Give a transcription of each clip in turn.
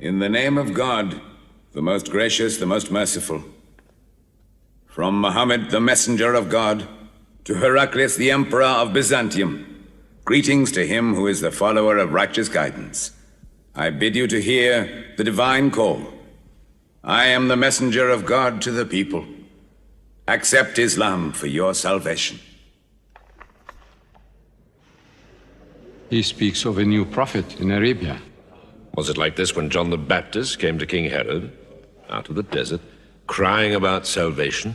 In the name of God, the most gracious, the most merciful, from Muhammad, the messenger of God, to Heraclius, the emperor of Byzantium, greetings to him who is the follower of righteous guidance. I bid you to hear the divine call. I am the messenger of God to the people. Accept Islam for your salvation. He speaks of a new prophet in Arabia. Was it like this when John the Baptist came to King Herod, out of the desert, crying about salvation?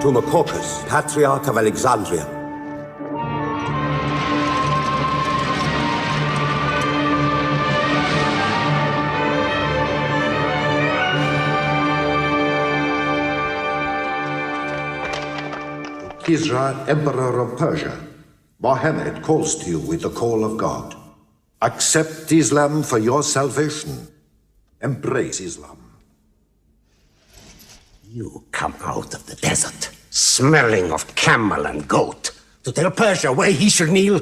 To Macocus, Patriarch of Alexandria. Kisra, Emperor of Persia, Mohammed calls to you with the call of God. Accept Islam for your salvation. Embrace Islam. You come out of the desert, smelling of camel and goat, to tell Persia where he should kneel?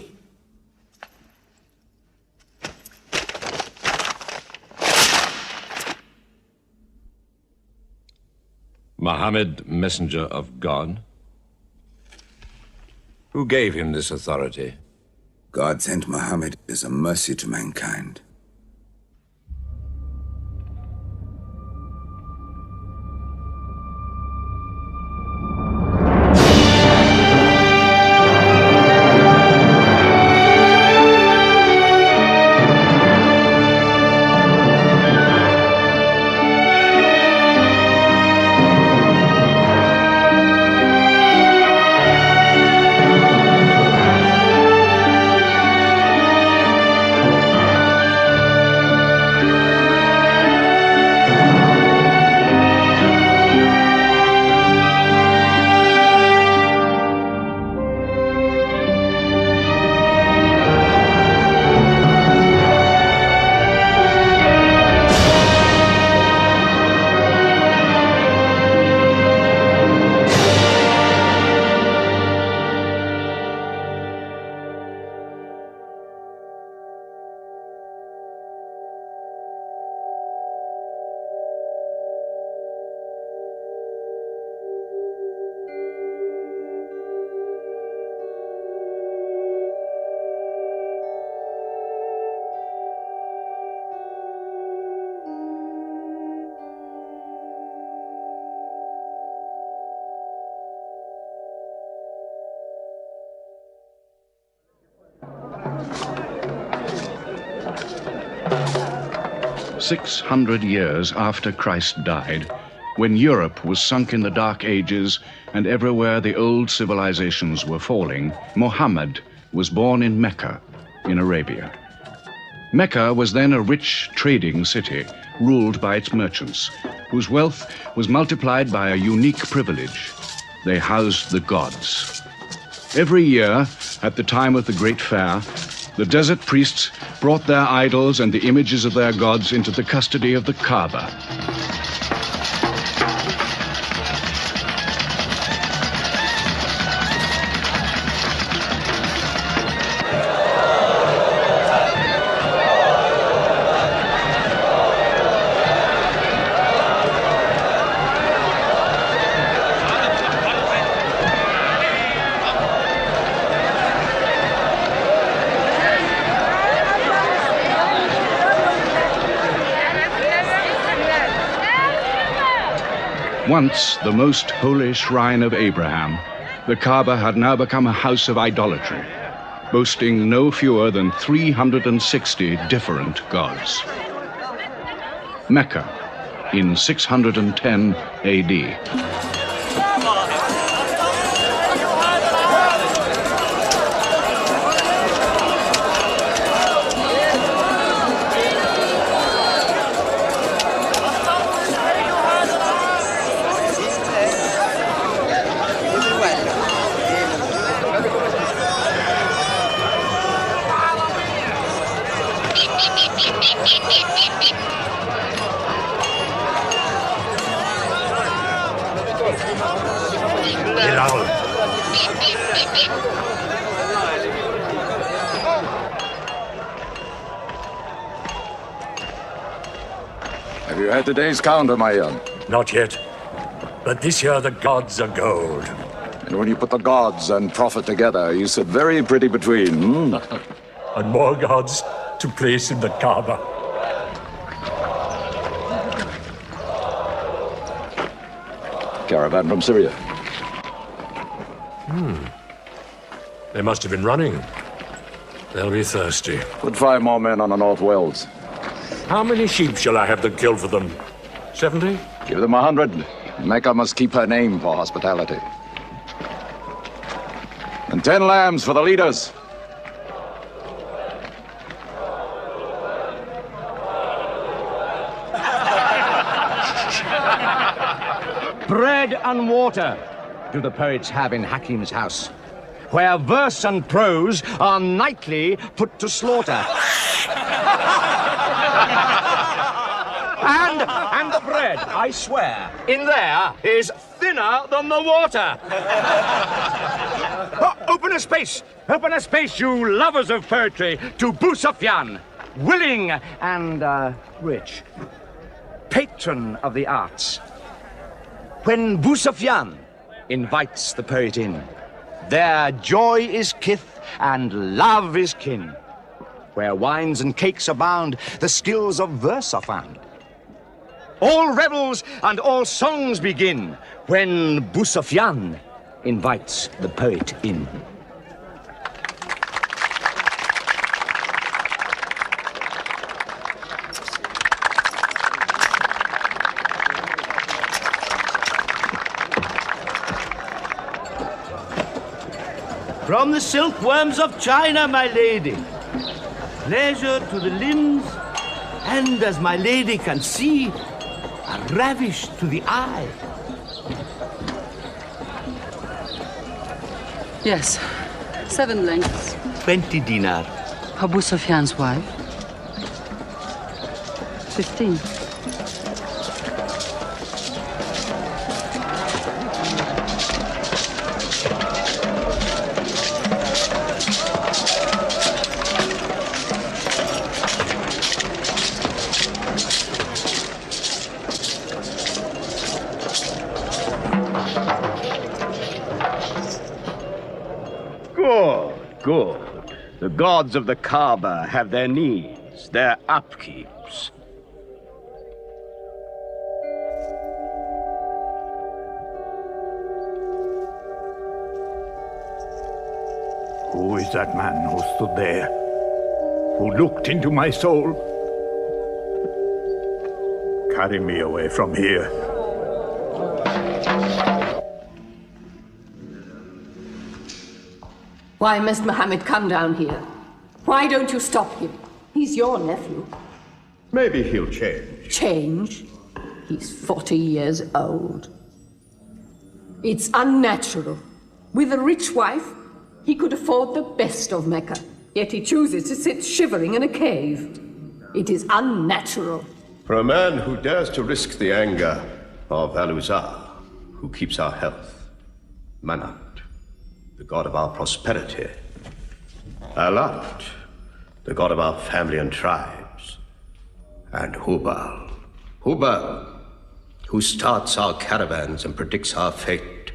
Muhammad, messenger of God? Who gave him this authority? God sent Muhammad as a mercy to mankind. "600 years after Christ died, when Europe was sunk in the Dark Ages and everywhere the old civilizations were falling, Muhammad was born in Mecca, in Arabia. Mecca was then a rich trading city, ruled by its merchants, whose wealth was multiplied by a unique privilege. They housed the gods. Every year, at the time of the Great Fair, the desert priests brought their idols and the images of their gods into the custody of the Kaaba. Once the most holy shrine of Abraham, the Kaaba had now become a house of idolatry, boasting no fewer than 360 different gods. Mecca, in 610 AD. Have you had today's counter, my young? Not yet. But this year the gods are gold. And when you put the gods and profit together, you sit very pretty between, And more gods to place in the Kaaba. Caravan from Syria. They must have been running. They'll be thirsty. Put 5 more men on the North Wells. How many sheep shall I have them kill for them? 70? Give them 100. Mecca must keep her name for hospitality. And 10 lambs for the leaders. Bread and water do the poets have in Hakim's house, where verse and prose are nightly put to slaughter. And the bread, I swear, in there is thinner than the water. Open a space, you lovers of poetry, to Abu Sufyan, willing and rich, patron of the arts. When Abu Sufyan invites the poet in, there joy is kith and love is kin. Where wines and cakes abound, the skills of verse are found. All revels and all songs begin when Abu Sufyan invites the poet in. From the silkworms of China, my lady. Pleasure to the limbs, and as my lady can see, a ravish to the eye. Yes, 7 lengths. 20 dinar. Abu Sufyan's wife. 15. Good. The gods of the Kaaba have their needs, their upkeeps. Who is that man who stood there? Who looked into my soul? Carry me away from here. Why must Muhammad come down here? Why don't you stop him? He's your nephew. Maybe he'll change. Change? He's 40 years old. It's unnatural. With a rich wife, he could afford the best of Mecca. Yet he chooses to sit shivering in a cave. It is unnatural. For a man who dares to risk the anger of Al-Uzar, who keeps our health, Manat, the god of our prosperity, Alat, the god of our family and tribes, and Hubal, who starts our caravans and predicts our fate.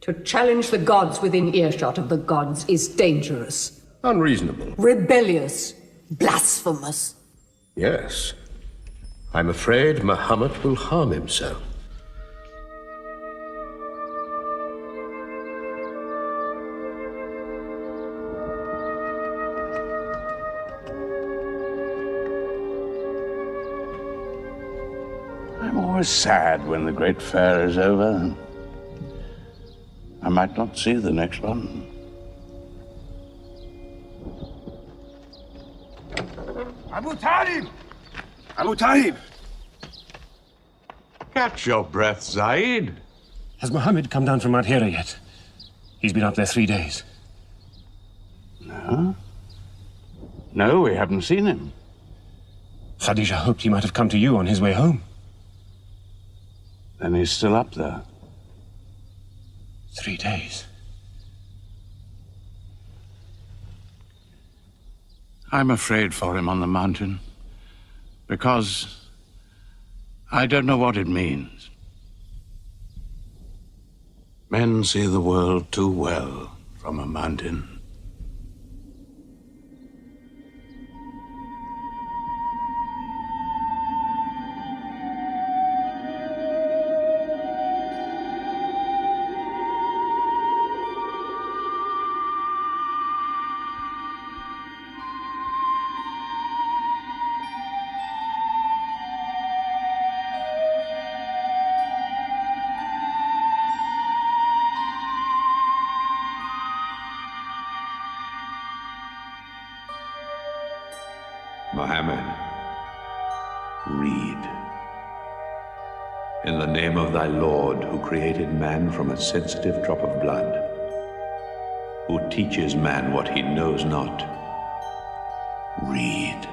To challenge the gods within earshot of the gods is dangerous. Unreasonable. Rebellious. Blasphemous. Yes. I'm afraid Muhammad will harm himself. I'm always sad when the great fair is over. I might not see the next one. Abu Talib! Abu Talib! Catch your breath, Zaid. Has Mohammed come down from Mount Hira yet? He's been out there 3 days. No? No, we haven't seen him. Khadija hoped he might have come to you on his way home. Then he's still up there. 3 days. I'm afraid for him on the mountain, because I don't know what it means. Men see the world too well from a mountain. Mohammed, read. In the name of thy Lord, who created man from a sensitive drop of blood, who teaches man what he knows not, read.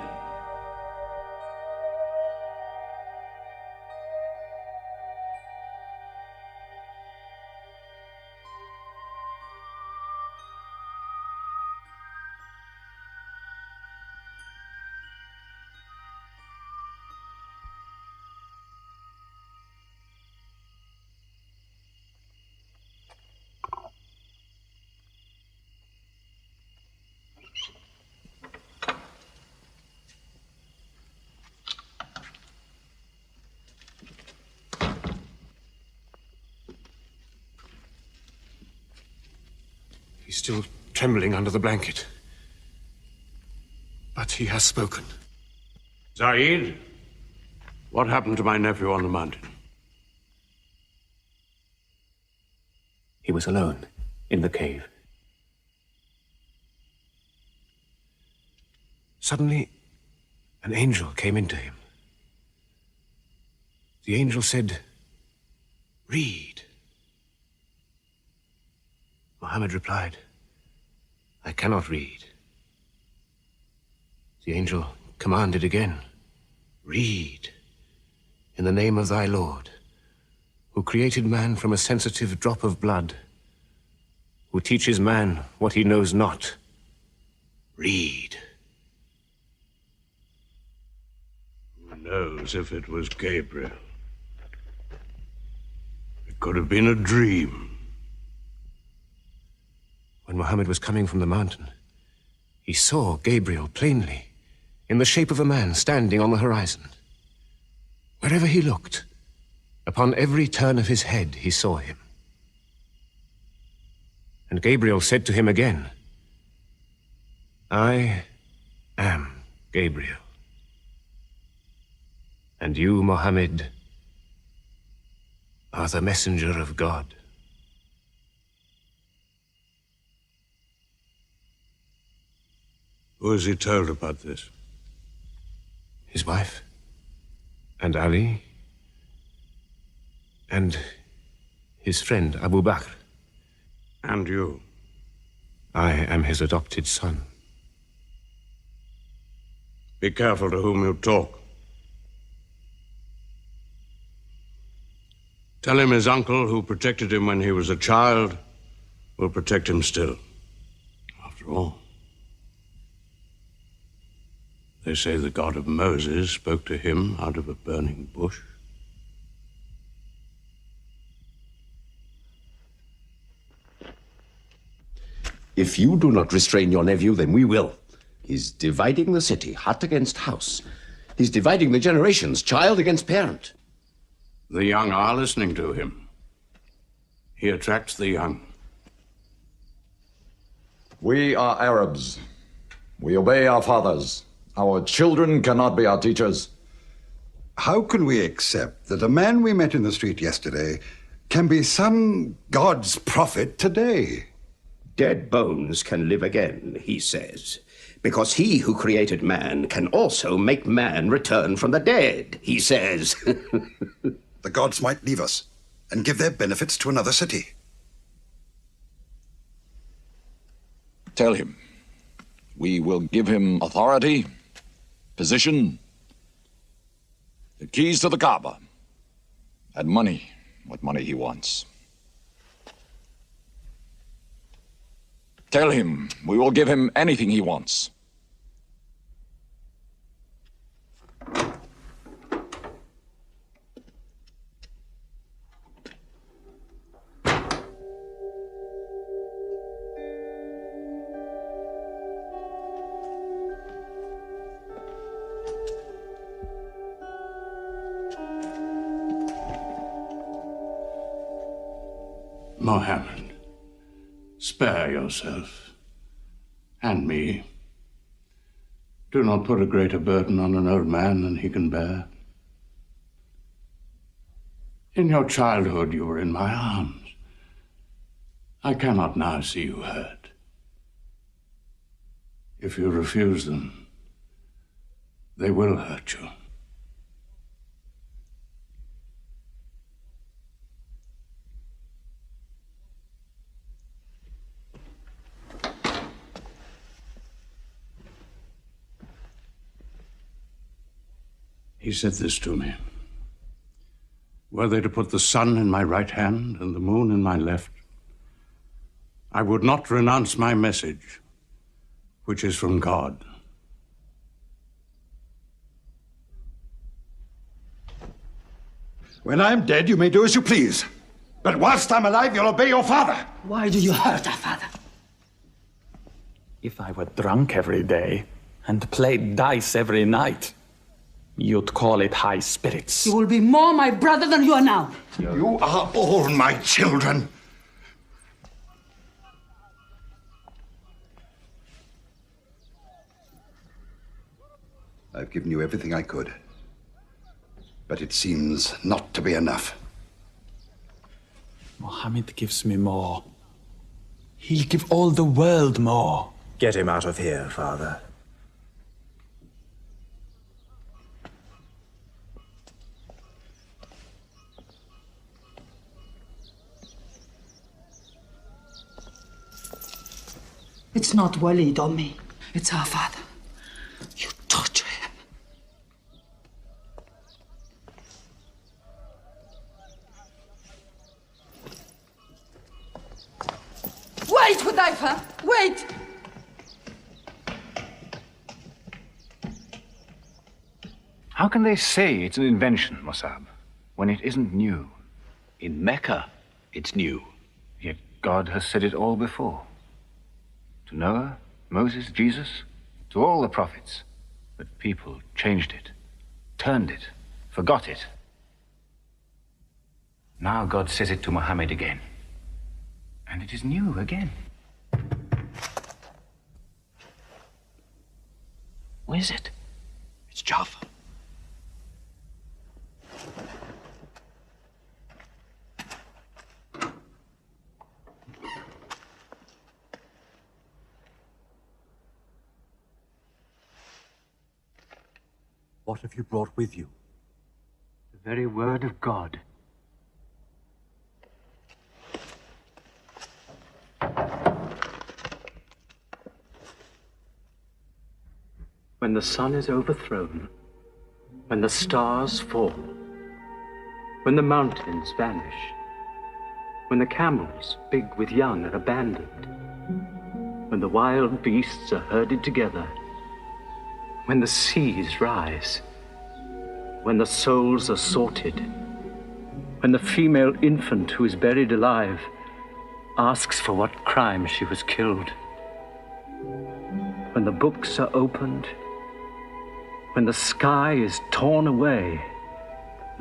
He's still trembling under the blanket. But he has spoken. Zaid, what happened to my nephew on the mountain? He was alone in the cave. Suddenly, an angel came into him. The angel said, "Read." Muhammad replied, "I cannot read." The angel commanded again, "Read, in the name of thy Lord, who created man from a sensitive drop of blood, who teaches man what he knows not. Read." Who knows if it was Gabriel? It could have been a dream. When Muhammad was coming from the mountain, he saw Gabriel plainly, in the shape of a man standing on the horizon. Wherever he looked, upon every turn of his head, he saw him. And Gabriel said to him again, "I am Gabriel. And you, Muhammad, are the messenger of God." Who has he told about this? his wife, and Ali, and his friend Abu Bakr. And you? I am his adopted son. Be careful to whom you talk. Tell him his uncle, who protected him when he was a child, will protect him still. After all, they say the God of Moses spoke to him out of a burning bush. If you do not restrain your nephew, then we will. He's dividing the city, hut against house. He's dividing the generations, child against parent. The young are listening to him. He attracts the young. We are Arabs. We obey our fathers. Our children cannot be our teachers. How can we accept that a man we met in the street yesterday can be some God's prophet today? Dead bones can live again, he says, because he who created man can also make man return from the dead, he says. The gods might leave us and give their benefits to another city. Tell him. We will give him authority, position, the keys to the Kaaba, and money, what money he wants. Tell him we will give him anything he wants. Mohammed, spare yourself, and me. Do not put a greater burden on an old man than he can bear. In your childhood, you were in my arms. I cannot now see you hurt. If you refuse them, they will hurt you. He said this to me. Were they to put the sun in my right hand and the moon in my left, I would not renounce my message, which is from God. When I'm dead, you may do as you please. But whilst I'm alive, you'll obey your father. Why do you hurt our father? If I were drunk every day and played dice every night, you'd call it high spirits. You will be more my brother than you are now. You are all my children. I've given you everything I could. But it seems not to be enough. Mohammed gives me more. He'll give all the world more. Get him out of here, Father. It's not Walid or me. It's our father. You torture him. Wait, Hudayfa! Wait! How can they say it's an invention, Mossab, when it isn't new? In Mecca, it's new. Yet God has said it all before. To Noah, Moses, Jesus, to all the prophets. But people changed it, turned it, forgot it. Now God says it to Muhammad again. And it is new again. Who is it? It's Jaffa. What have you brought with you? The very word of God. When the sun is overthrown, when the stars fall, when the mountains vanish, when the camels, big with young, are abandoned, when the wild beasts are herded together, when the seas rise, when the souls are sorted, when the female infant who is buried alive asks for what crime she was killed, when the books are opened, when the sky is torn away,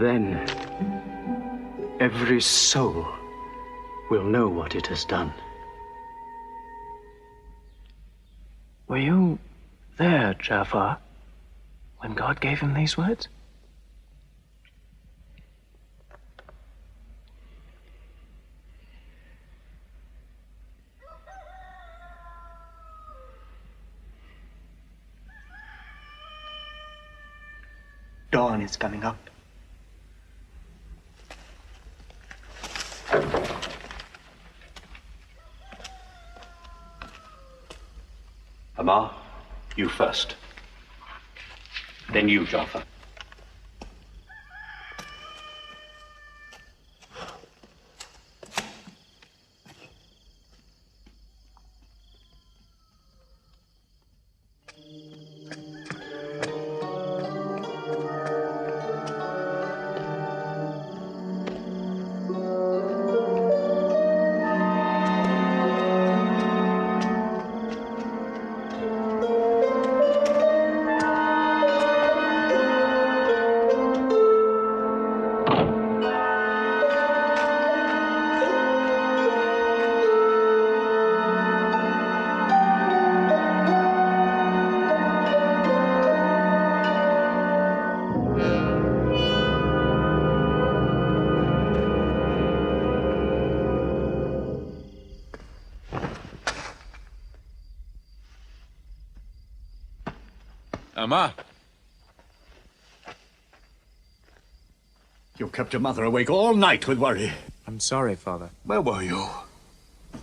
then every soul will know what it has done. Were you there, Jafar, when God gave him these words? Dawn is coming up. Amar, you first. Then you, Jafar. Amar. You kept your mother awake all night with worry. I'm sorry, Father. Where were you?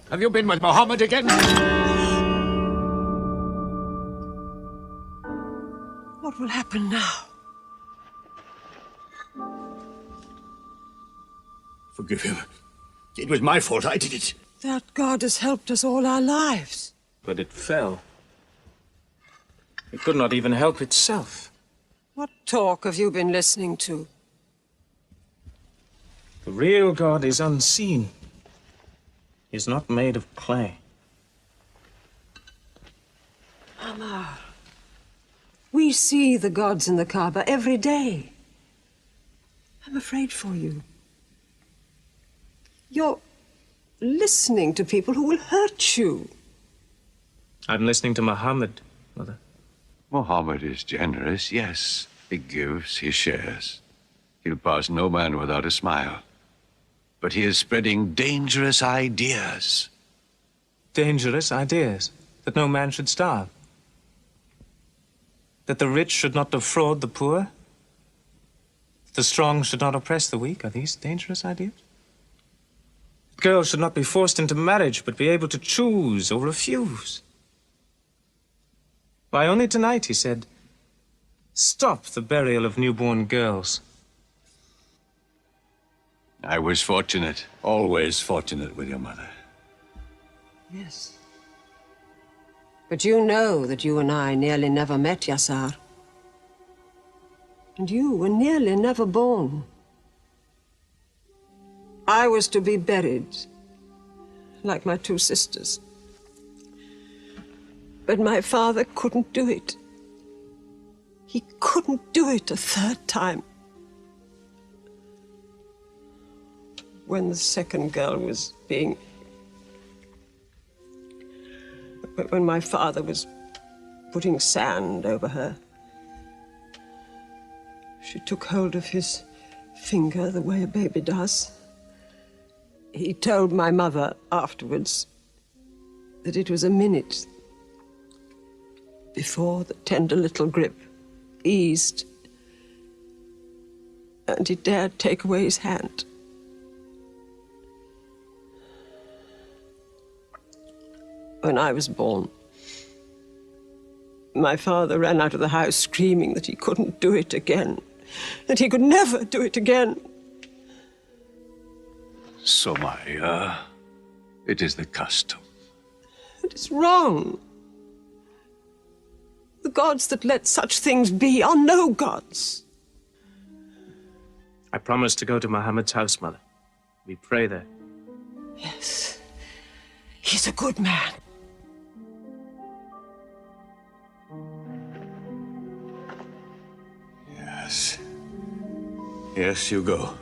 Have you been with Mohammed again? What will happen now? Forgive him. It was my fault. I did it. That God has helped us all our lives. But it fell. It could not even help itself. What talk have you been listening to? The real God is unseen. He is not made of clay. Amar, we see the gods in the Kaaba every day. I'm afraid for you. You're listening to people who will hurt you. I'm listening to Muhammad, Mother. Muhammad is generous, yes. He gives, he shares. He'll pass no man without a smile. But he is spreading dangerous ideas. Dangerous ideas? That no man should starve? That the rich should not defraud the poor? That the strong should not oppress the weak? Are these dangerous ideas? That girls should not be forced into marriage, but be able to choose or refuse? Why, only tonight he said, "Stop the burial of newborn girls." I was fortunate, always fortunate with your mother. Yes. But you know that you and I nearly never met, Yassar. And you were nearly never born. I was to be buried, like my two sisters. But my father couldn't do it. He couldn't do it a third time. When the second girl was being... When my father was putting sand over her, she took hold of his finger the way a baby does. He told my mother afterwards that it was a minute before the tender little grip eased and he dared take away his hand. When I was born, my father ran out of the house screaming that he couldn't do it again, that he could never do it again. So, Maria, it is the custom. It is wrong. The gods that let such things be are no gods. I promised to go to Muhammad's house, Mother. We pray there. Yes, he's a good man. Yes. Yes, you go.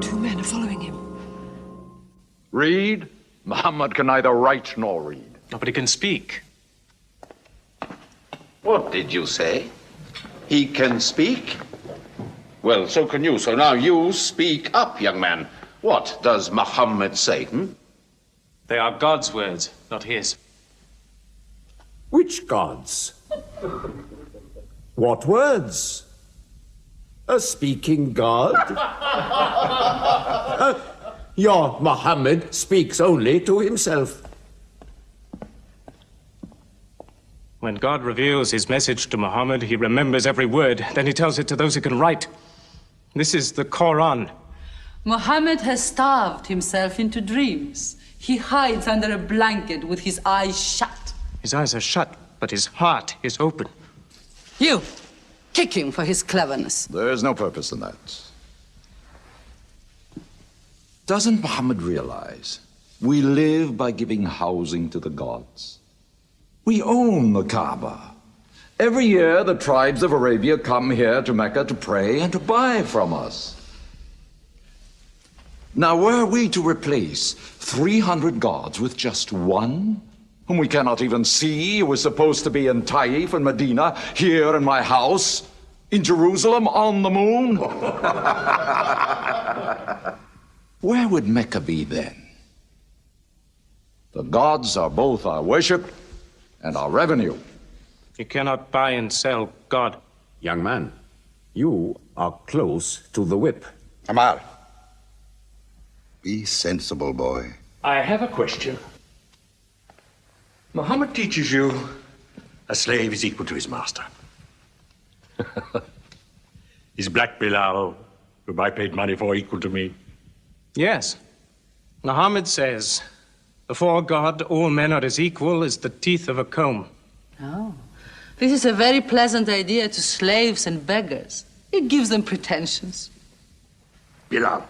Two men are following him. Read? Muhammad can neither write nor read. But he can speak. What did you say? He can speak? Well, so can you. So now you speak up, young man. What does Muhammad say? They are God's words, not his. Which gods? What words? A speaking God? Your Muhammad speaks only to himself. When God reveals his message to Muhammad, he remembers every word. Then he tells it to those who can write. This is the Quran. Muhammad has starved himself into dreams. He hides under a blanket with his eyes shut. His eyes are shut, but his heart is open. You, kick him for his cleverness. There is no purpose in that. Doesn't Muhammad realize we live by giving housing to the gods? We own the Kaaba. Every year, the tribes of Arabia come here to Mecca to pray and to buy from us. Now, were we to replace 300 gods with just one, whom we cannot even see, who is supposed to be in Taif and Medina, here in my house, in Jerusalem, on the moon? Where would Mecca be then? The gods are both our worship and our revenue. You cannot buy and sell God. Young man, you are close to the whip. Amal. Be sensible, boy. I have a question. Muhammad teaches you a slave is equal to his master. Is Black Bilal, whom I paid money for, equal to me? Yes. Muhammad says, before God, all men are as equal as the teeth of a comb. Oh, this is a very pleasant idea to slaves and beggars. It gives them pretensions. Bilal.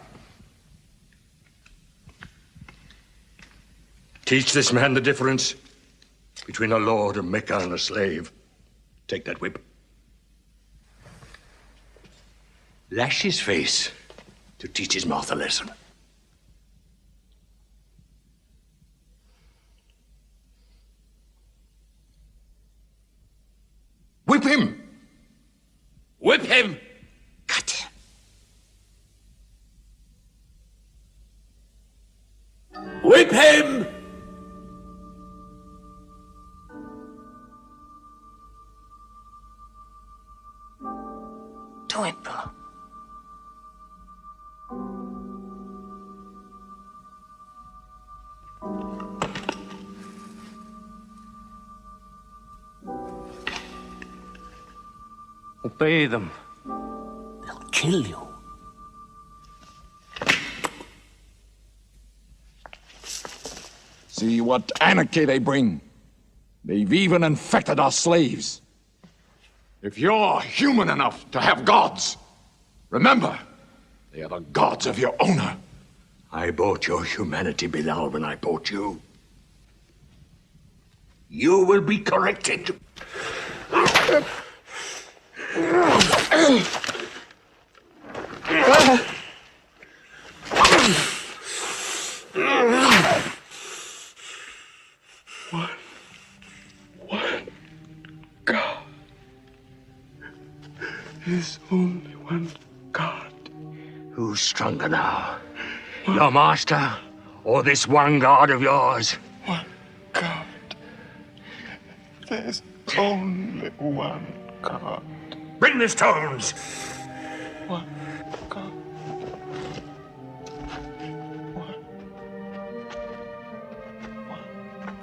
Teach this man the difference between a lord of Mecca and a slave. Take that whip. Lash his face to teach his mouth a lesson. Whip him! Whip him! Cut him! Whip him! Do it, bro. Obey them. They'll kill you. See what anarchy they bring. They've even infected our slaves. If you're human enough to have gods, remember, they are the gods of your owner. I bought your humanity, Bilal, when I bought you. You will be corrected. There's only one God. Who's stronger now? Your master or this one God of yours? One God. There's only one God. Bring the stones! One God. One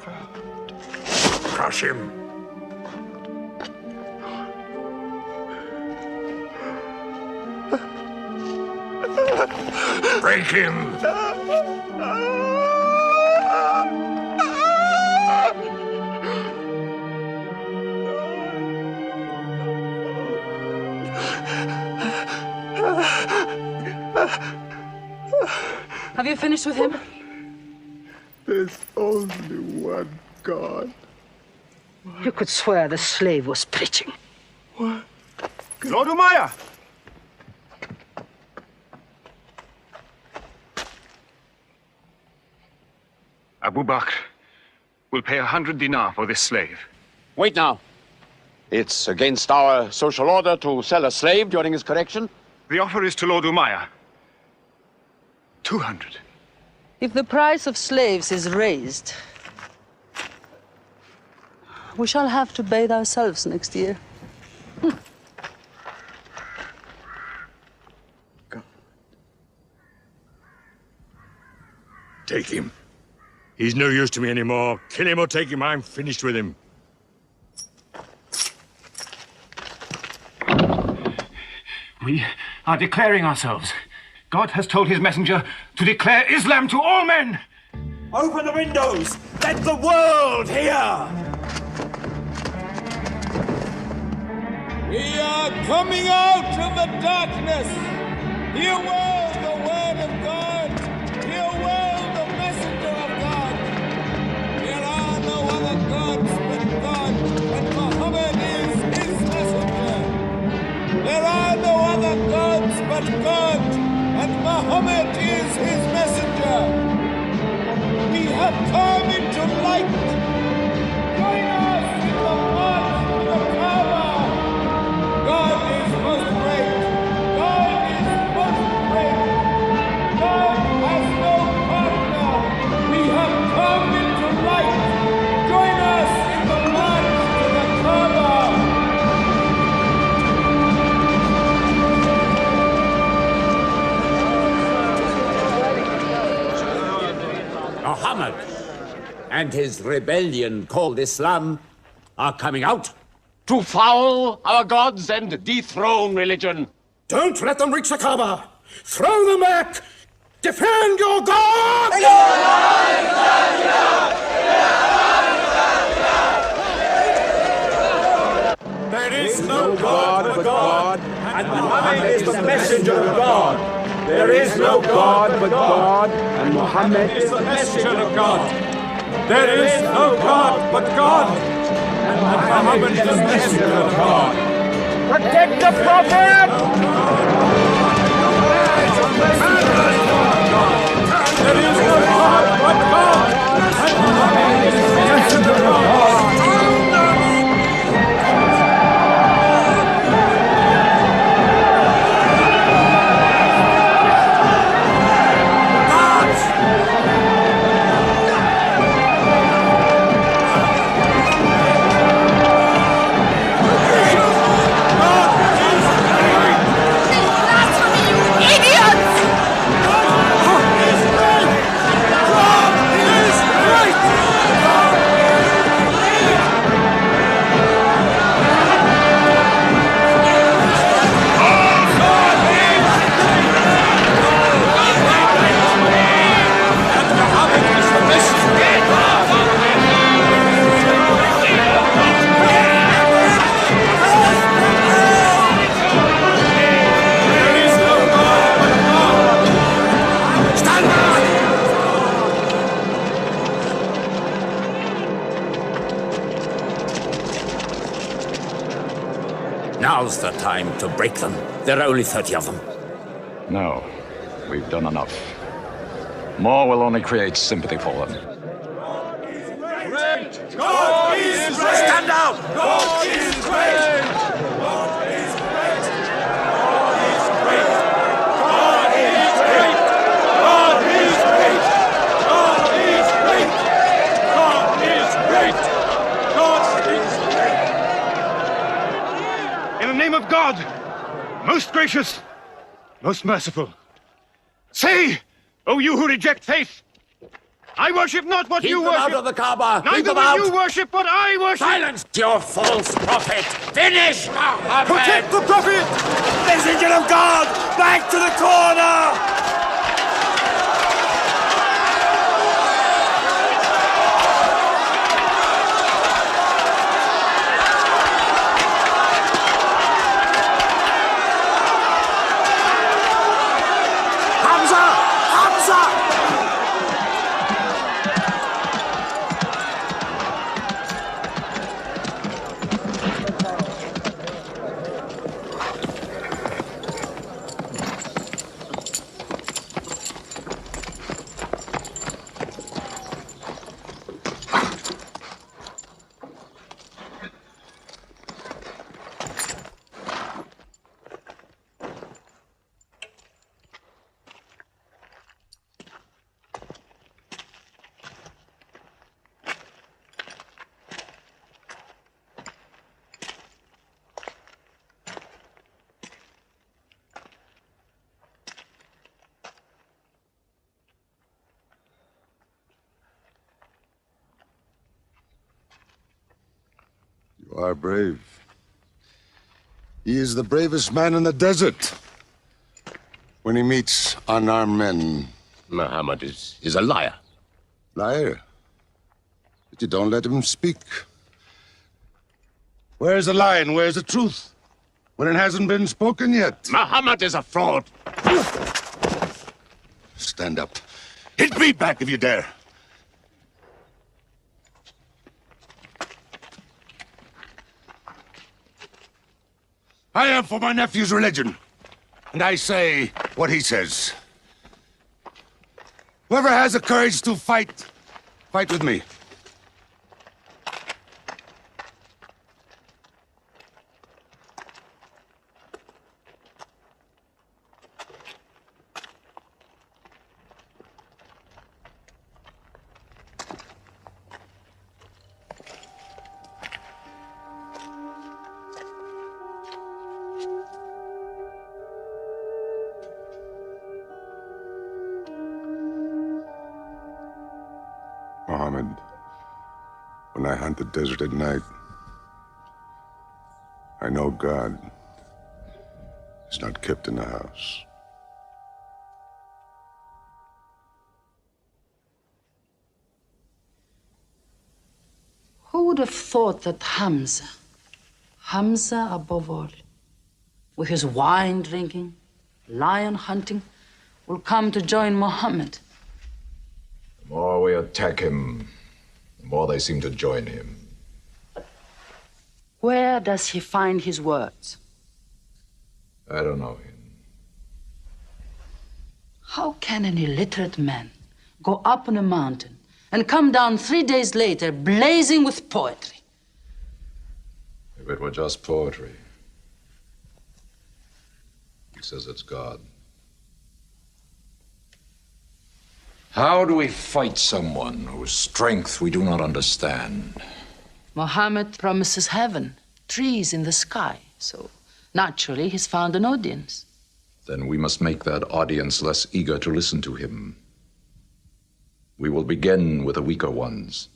God. Crush him. Break him. Have you finished with him? There's only one God. You could swear the slave was preaching. What? Lord Umaya! Abu Bakr will pay 100 dinar for this slave. Wait now. It's against our social order to sell a slave during his correction. The offer is to Lord Umaya. 200. If the price of slaves is raised, we shall have to bathe ourselves next year. Take him. He's no use to me anymore. Kill him or take him. I'm finished with him. We are declaring ourselves. God has told his messenger to declare Islam to all men. Open the windows! Let the world hear! We are coming out of the darkness. Hear well the word of God. Hear well the messenger of God. There are no other gods but God, and Muhammad is his messenger. There are no other gods but God, and Muhammad is his messenger. We have come into light. Join us in the march to the Kaaba. God is most great. God is most great. God has no partner. We have come into light. Join us in the march to the Kaaba. Muhammad and his rebellion called Islam are coming out to foul our gods and dethrone religion. Don't let them reach the Kaaba! Throw them back! Defend your God! There is no God but God, and Muhammad is the messenger of God. There is no God but God, and Muhammad is the messenger of God. There is no God but God, and Muhammad is the messenger of God. Protect the Prophet! There is no God but God, and Muhammad is the messenger of God. Now's the time to break them. There are only 30 of them. No, we've done enough. More will only create sympathy for them. God is great! Stand down! God is great! God is great! name of God, most gracious, most merciful, say, O you who reject faith, I worship not what you Keep them worship. out of the Kaaba! Keep Neither them will out! you worship what I worship. Silence your false prophet! Finish, Muhammad! Protect the prophet! Messenger of God! Back to the corner! You are brave. He is the bravest man in the desert. When he meets unarmed men, Muhammad is a liar. Liar? But you don't let him speak. Where's the lie and where's the truth? When it hasn't been spoken yet. Muhammad is a fraud. Stand up. Hit me back if you dare. I am for my nephew's religion, and I say what he says. Whoever has the courage to fight, fight with me. Muhammad, when I hunt the desert at night, I know God is not kept in the house. Who would have thought that Hamza above all, with his wine drinking, lion hunting, will come to join Muhammad? The more we attack him, the more they seem to join him. Where does he find his words? I don't know him. How can an illiterate man go up on a mountain and come down 3 days later blazing with poetry? If it were just poetry. He says it's God. How do we fight someone whose strength we do not understand? Muhammad promises heaven, trees in the sky, so naturally he's found an audience. Then we must make that audience less eager to listen to him. We will begin with the weaker ones.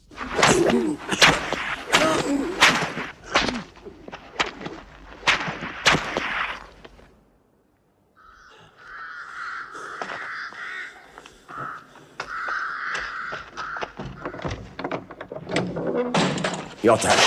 Your turn.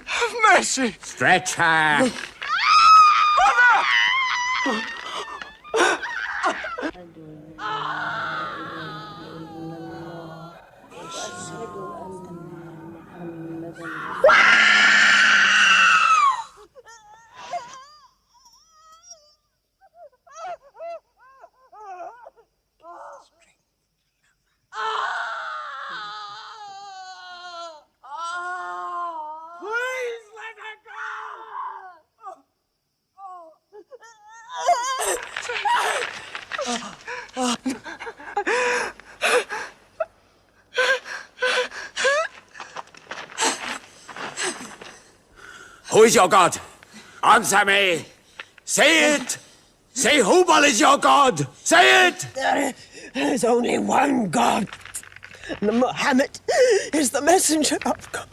Have mercy! Stretch her! is your God? Answer me. Say it. Say Hubal is your God. Say it. There is only one God. And Muhammad is the messenger of God.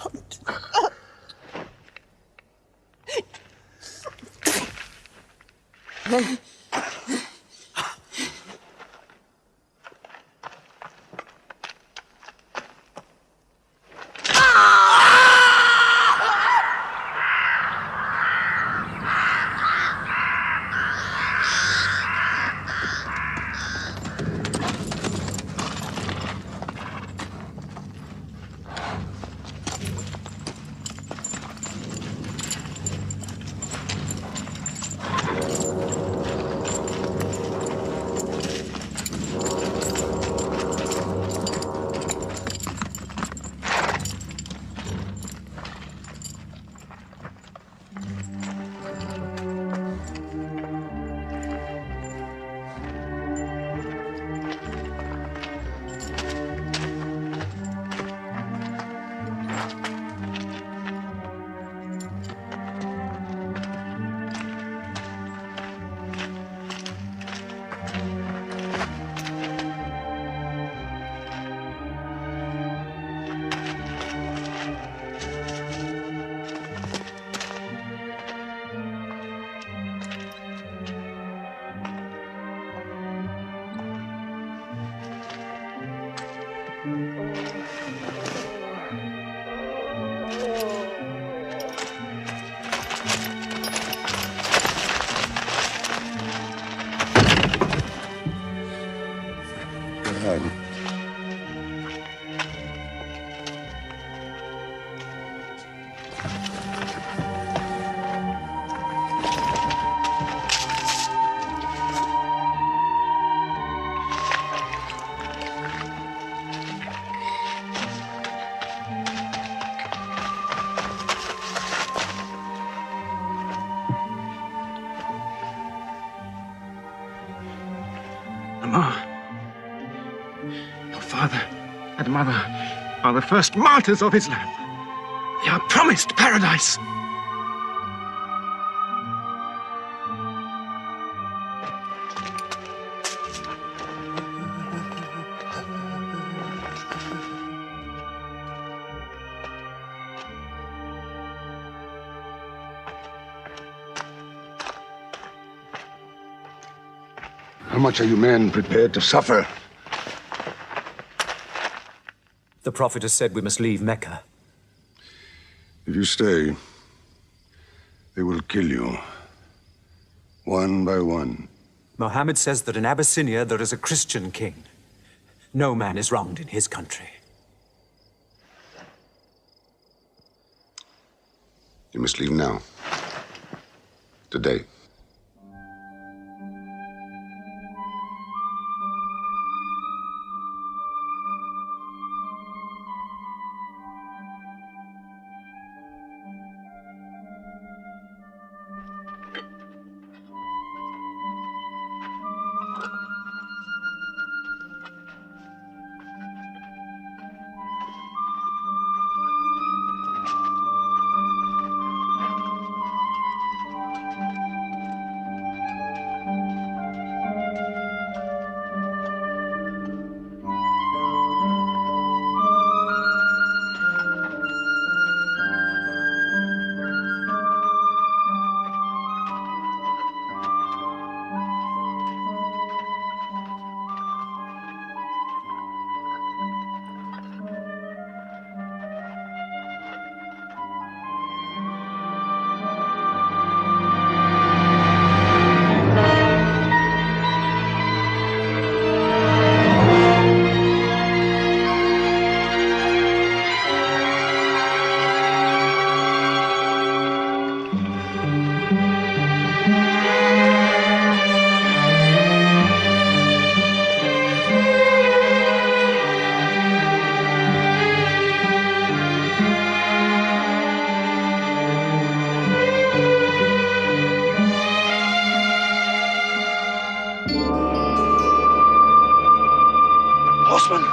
Your father and mother are the first martyrs of Islam. They are promised paradise. How much are you men prepared to suffer? The Prophet has said we must leave Mecca. If you stay, they will kill you. One by one. Mohammed says that in Abyssinia there is a Christian king. No man is wronged in his country. You must leave now. Today. Horseman!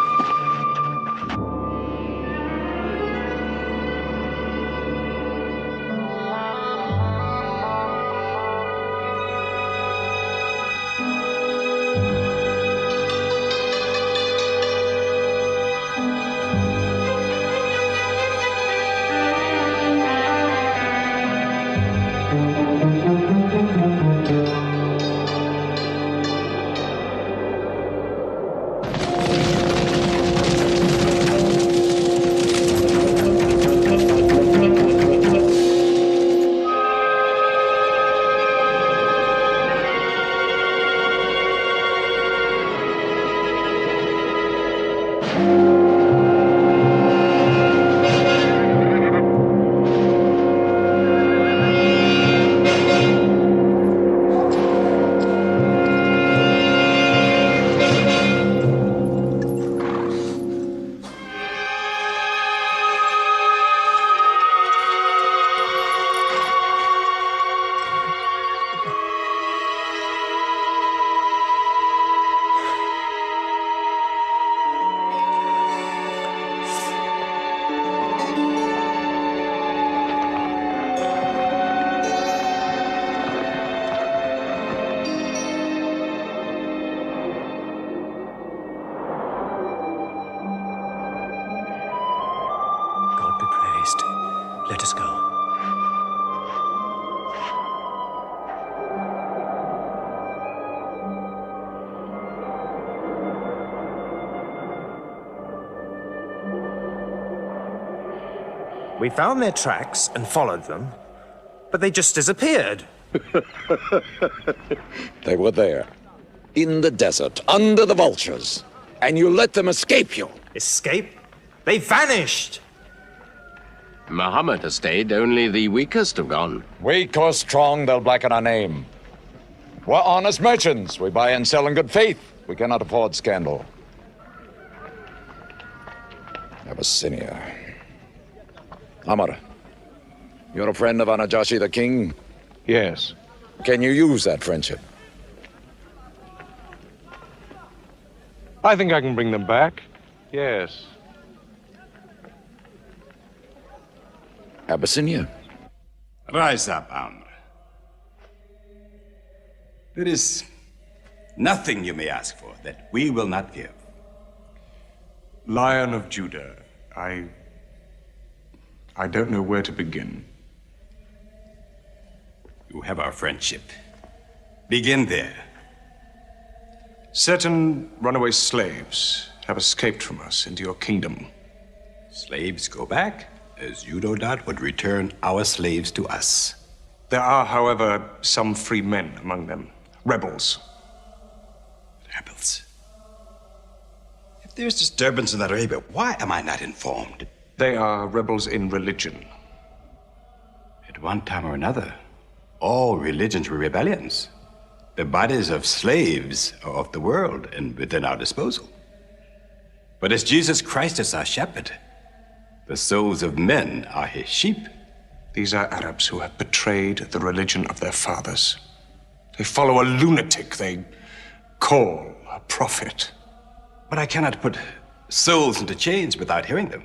Let us go. We found their tracks and followed them, but they just disappeared. They were there, in the desert, under the vultures, and you let them escape you. Escape? They vanished! Muhammad has stayed, only the weakest have gone. Weak or strong, they'll blacken our name. We're honest merchants. We buy and sell in good faith. We cannot afford scandal. Abyssinia. Amar, you're a friend of Anajashi the king? Yes. Can you use that friendship? I think I can bring them back. Yes. Abyssinia. Rise up, Amr. There is nothing you may ask for that we will not give. Lion of Judah, I don't know where to begin. You have our friendship. Begin there. Certain runaway slaves have escaped from us into your kingdom. Slaves go back, as you no doubt would return our slaves to us. There are, however, some free men among them. Rebels. Rebels? If there's disturbance in Arabia, why am I not informed? They are rebels in religion. At one time or another, all religions were rebellions. The bodies of slaves are of the world and within our disposal. But as Jesus Christ is our shepherd, the souls of men are his sheep. These are Arabs who have betrayed the religion of their fathers. They follow a lunatic they call a prophet. But I cannot put souls into chains without hearing them.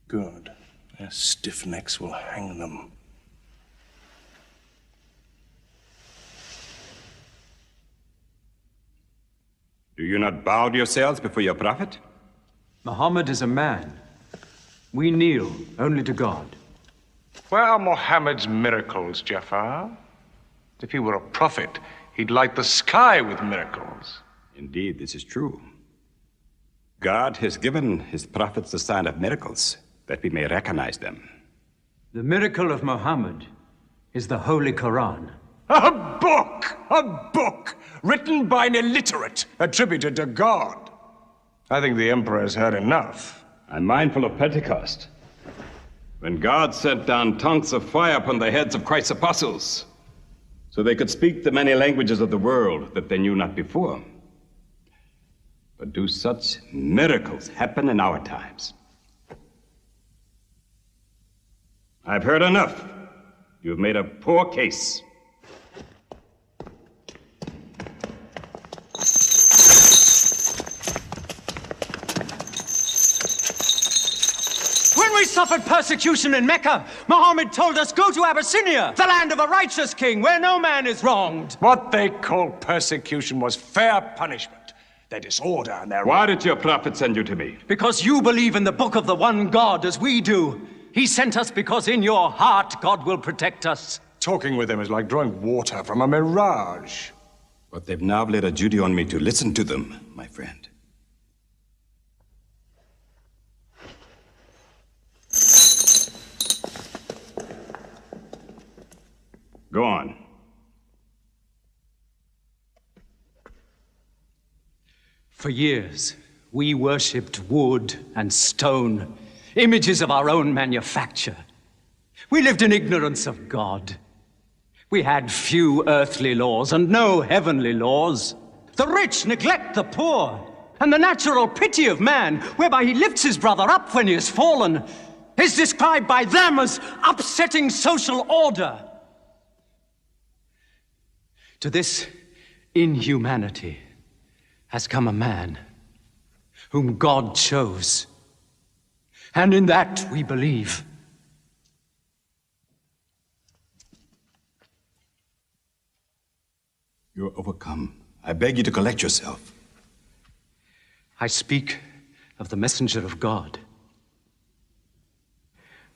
Good. Their stiff necks will hang them. Do you not bow yourselves before your prophet? Muhammad is a man. We kneel only to God. Where are Mohammed's miracles, Jafar? If he were a prophet, he'd light the sky with miracles. Indeed, this is true. God has given his prophets the sign of miracles, that we may recognize them. The miracle of Muhammad is the Holy Quran. A book written by an illiterate, attributed to God. I think the emperor has had enough. I'm mindful of Pentecost, when God sent down tongues of fire upon the heads of Christ's apostles, so they could speak the many languages of the world that they knew not before. But do such miracles happen in our times? I've heard enough. You've made a poor case. When we suffered persecution in Mecca, Muhammad told us, go to Abyssinia, the land of a righteous king, where no man is wronged. What they called persecution was fair punishment. Their disorder and their... Why did your prophet send you to me? Because you believe in the book of the one God as we do. He sent us because in your heart God will protect us. Talking with them is like drawing water from a mirage. But they've now laid a duty on me to listen to them, my friend. Go on. For years, we worshipped wood and stone, images of our own manufacture. We lived in ignorance of God. We had few earthly laws and no heavenly laws. The rich neglect the poor, and the natural pity of man, whereby he lifts his brother up when he has fallen, is described by them as upsetting social order. To this inhumanity has come a man whom God chose, and in that we believe. You're overcome. I beg you to collect yourself. I speak of the messenger of God.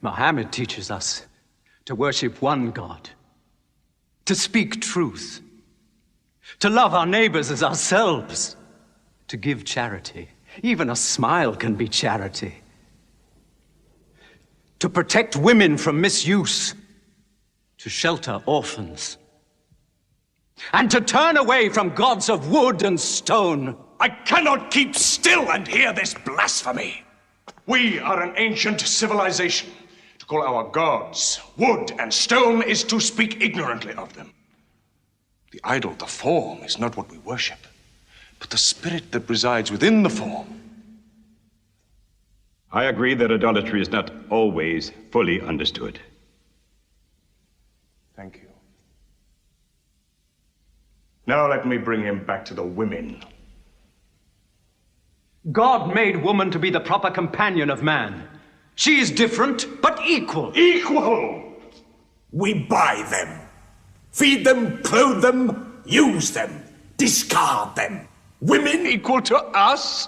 Muhammad teaches us to worship one God, to speak truth, to love our neighbors as ourselves, to give charity. Even a smile can be charity. To protect women from misuse, to shelter orphans, and to turn away from gods of wood and stone. I cannot keep still and hear this blasphemy. We are an ancient civilization. To call our gods wood and stone is to speak ignorantly of them. The idol, the form, is not what we worship, but the spirit that resides within the form. I agree that idolatry is not always fully understood. Thank you. Now let me bring him back to the women. God made woman to be the proper companion of man. She is different, but equal. Equal! We buy them. Feed them, clothe them, use them, discard them. Women equal to us?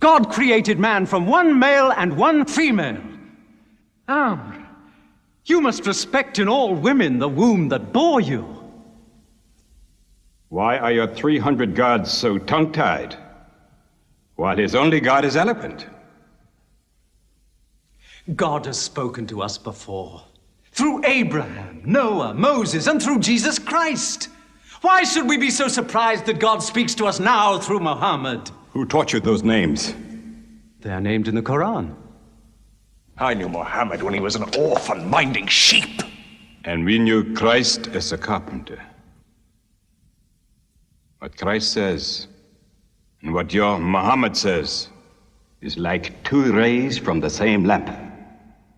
God created man from one male and one female. Amr, you must respect in all women the womb that bore you. Why are your 300 gods so tongue-tied, while his only god is eloquent? God has spoken to us before, through Abraham, Noah, Moses, and through Jesus Christ. Why should we be so surprised that God speaks to us now through Muhammad? Who taught you those names? They are named in the Quran. I knew Muhammad when he was an orphan minding sheep. And we knew Christ as a carpenter. What Christ says and what your Muhammad says is like two rays from the same lamp.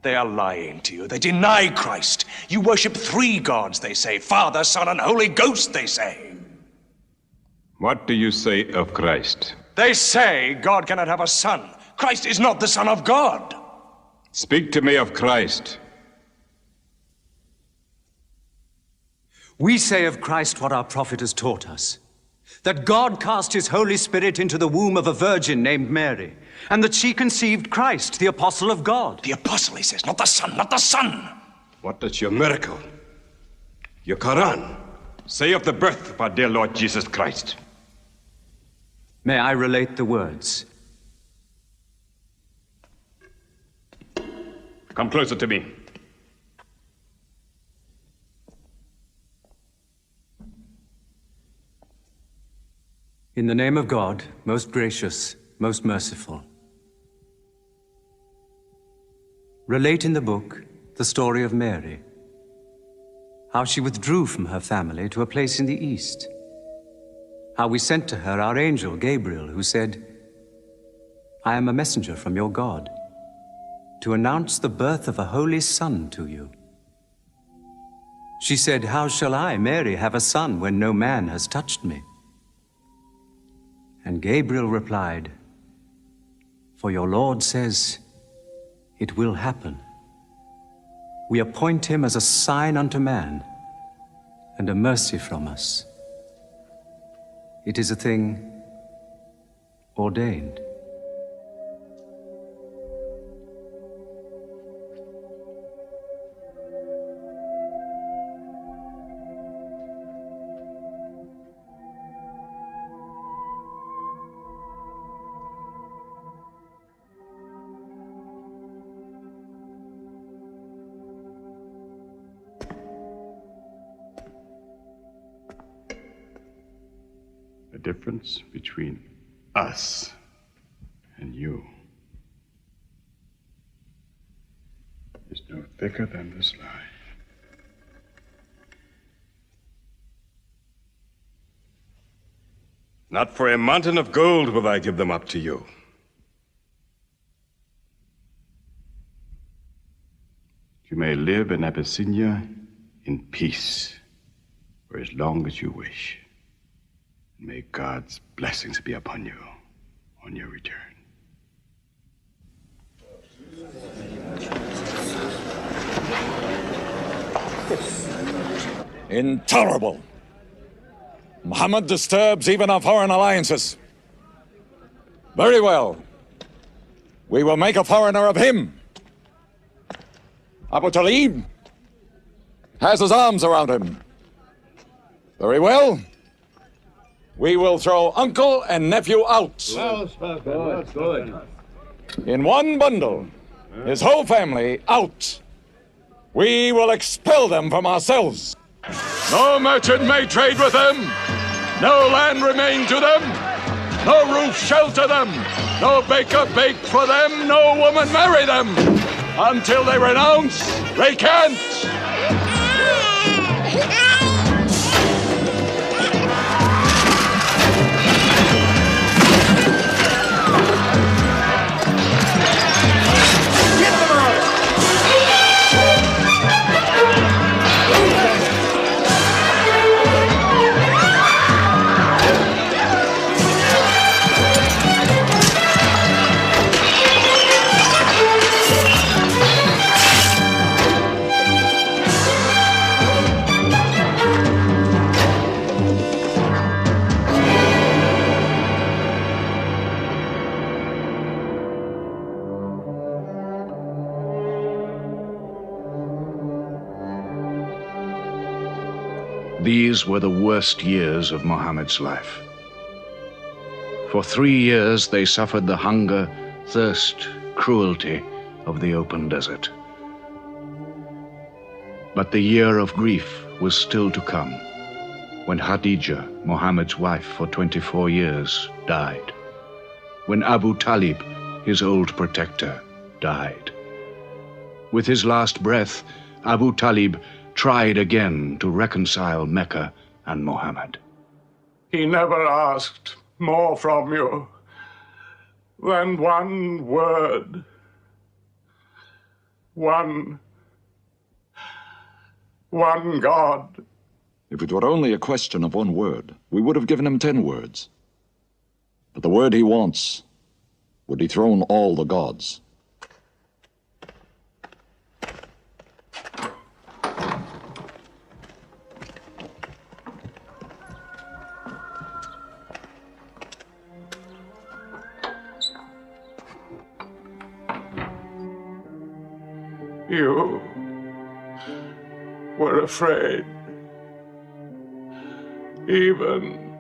They are lying to you. They deny Christ. You worship three gods, they say. Father, Son, and Holy Ghost, they say. What do you say of Christ? They say God cannot have a son. Christ is not the Son of God. Speak to me of Christ. We say of Christ what our prophet has taught us. That God cast his Holy Spirit into the womb of a virgin named Mary, and that she conceived Christ, the apostle of God. The apostle, he says, not the son, not the son. What does your miracle, your Quran, say of the birth of our dear Lord Jesus Christ? May I relate the words? Come closer to me. In the name of God, most gracious, most merciful. Relate in the book the story of Mary, how she withdrew from her family to a place in the east, how we sent to her our angel Gabriel, who said, I am a messenger from your God to announce the birth of a holy son to you. She said, how shall I, Mary, have a son when no man has touched me? And Gabriel replied, for your Lord says, it will happen. We appoint him as a sign unto man and a mercy from us. It is a thing ordained. The difference between us and you is no thicker than this lie. Not for a mountain of gold will I give them up to you. You may live in Abyssinia in peace for as long as you wish. May God's blessings be upon you on your return. Intolerable! Muhammad disturbs even our foreign alliances. Very well. We will make a foreigner of him. Abu Talib has his arms around him. Very well. We will throw uncle and nephew out. Good. In one bundle, his whole family out. We will expel them from ourselves. No merchant may trade with them. No land remain to them. No roof shelter them. No baker bake for them. No woman marry them. Until they renounce, recant. These were the worst years of Muhammad's life. For 3 years they suffered the hunger, thirst, cruelty of the open desert. But the year of grief was still to come, when Khadija, Muhammad's wife for 24 years, died. When Abu Talib, his old protector, died. With his last breath, Abu Talib tried again to reconcile Mecca and Muhammad. He never asked more from you than one word. One God. If it were only a question of one word, we would have given him 10 words. But the word he wants would dethrone all the gods. You were afraid even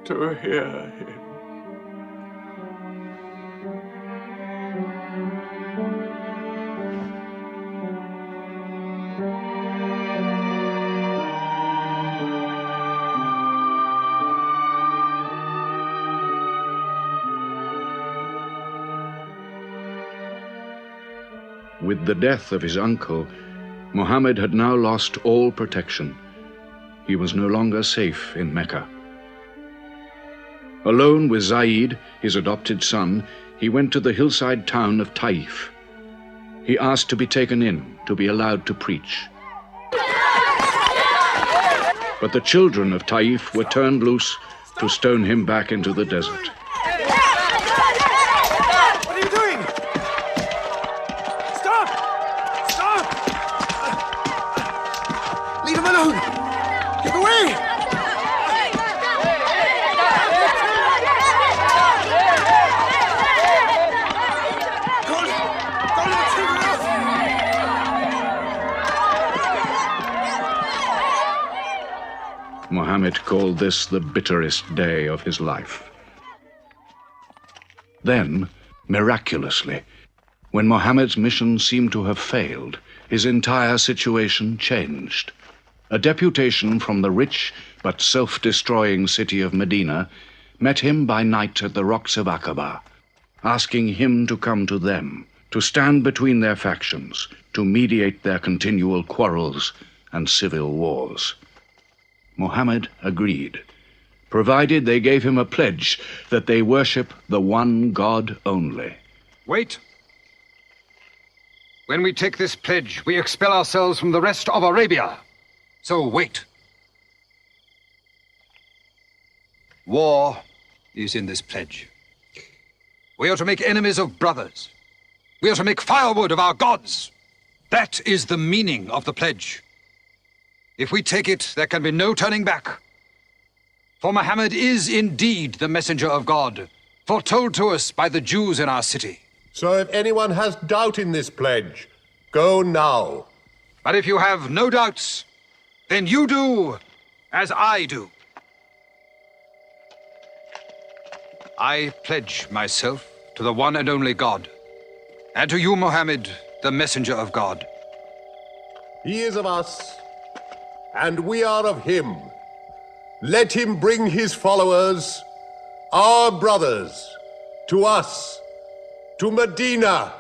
to hear him. With the death of his uncle, Muhammad had now lost all protection. He was no longer safe in Mecca. Alone with Zaid, his adopted son, he went to the hillside town of Taif. He asked to be taken in, to be allowed to preach. But the children of Taif were turned loose to stone him back into the desert. What are you doing? Stop! Stop! Leave him alone! Get away! Muhammad called this the bitterest day of his life. Then, miraculously, when Muhammad's mission seemed to have failed, his entire situation changed. A deputation from the rich but self-destroying city of Medina met him by night at the rocks of Aqaba, asking him to come to them, to stand between their factions, to mediate their continual quarrels and civil wars. Muhammad agreed, provided they gave him a pledge that they worship the one God only. Wait. When we take this pledge, we expel ourselves from the rest of Arabia. So wait. War is in this pledge. We are to make enemies of brothers. We are to make firewood of our gods. That is the meaning of the pledge. If we take it, there can be no turning back. For Muhammad is indeed the messenger of God, foretold to us by the Jews in our city. So if anyone has doubt in this pledge, go now. But if you have no doubts, then you do as I do. I pledge myself to the one and only God, and to you, Muhammad, the messenger of God. He is of us, and we are of him. Let him bring his followers, our brothers, to us, to Medina.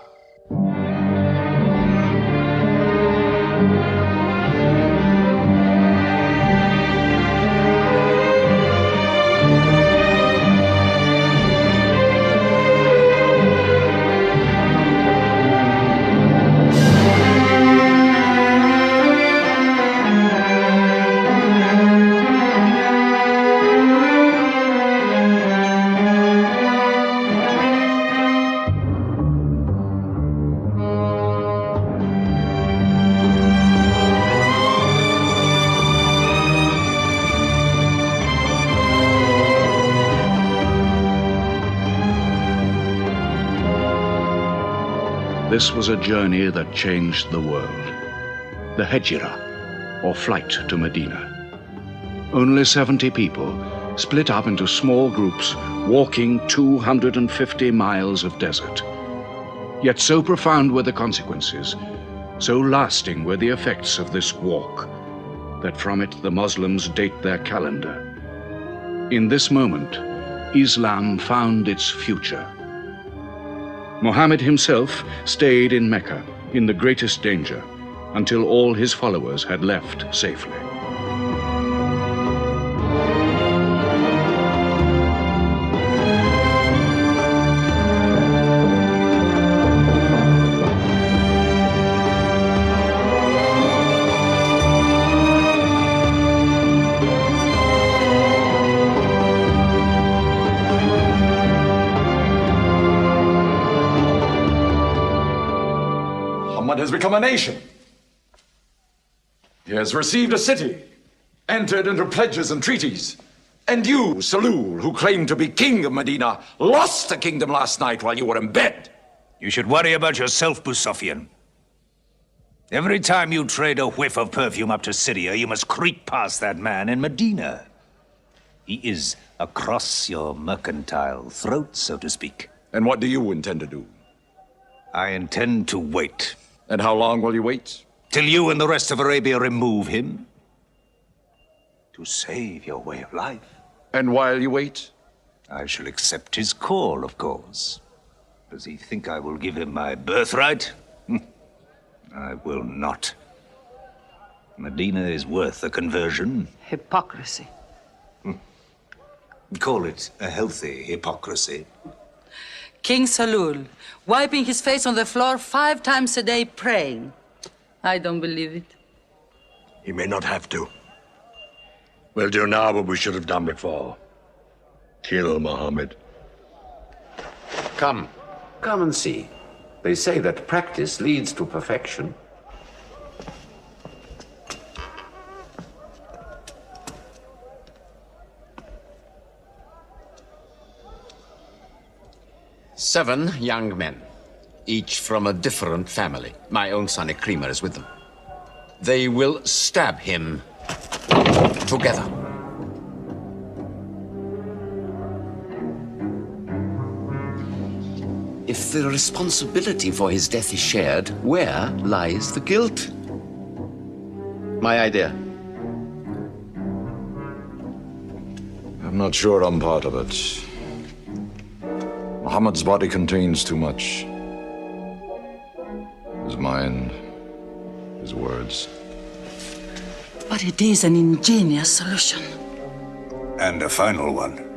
This was a journey that changed the world. The Hejira, or flight to Medina. Only 70 people, split up into small groups, walking 250 miles of desert. Yet so profound were the consequences, so lasting were the effects of this walk, that from it the Muslims date their calendar. In this moment, Islam found its future. Muhammad himself stayed in Mecca in the greatest danger until all his followers had left safely. Has become a nation. He has received a city, entered into pledges and treaties. And you, Salul, who claimed to be king of Medina, lost the kingdom last night while you were in bed. You should worry about yourself, Busofian. Every time you trade a whiff of perfume up to Syria, you must creep past that man in Medina. He is across your mercantile throat, so to speak. And what do you intend to do? I intend to wait. And how long will you wait? Till you and the rest of Arabia remove him. To save your way of life. And while you wait? I shall accept his call, of course. Does he think I will give him my birthright? I will not. Medina is worth a conversion. Hypocrisy. Call it a healthy hypocrisy. King Salul, wiping his face on the floor 5 times a day, praying. I don't believe it. He may not have to. We'll do now what we should have done before. Kill Muhammad. Come. Come and see. They say that practice leads to perfection. Seven young men, each from a different family. My own son Ikrimah is with them. They will stab him together. If the responsibility for his death is shared, where lies the guilt? My idea. I'm not sure I'm part of it. Muhammad's body contains too much. His mind, his words. But it is an ingenious solution. And a final one.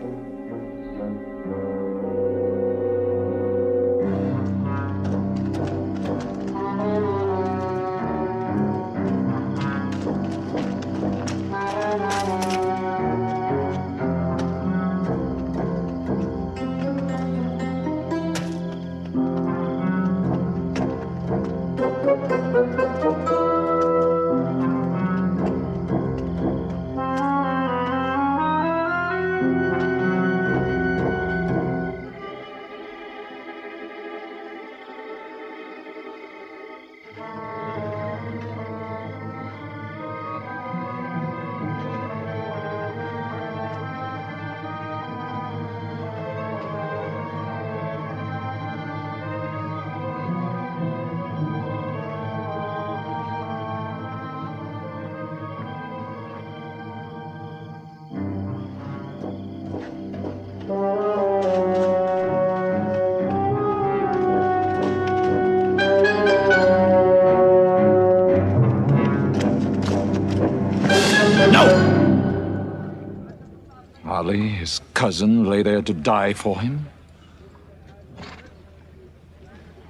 Ali, his cousin, lay there to die for him?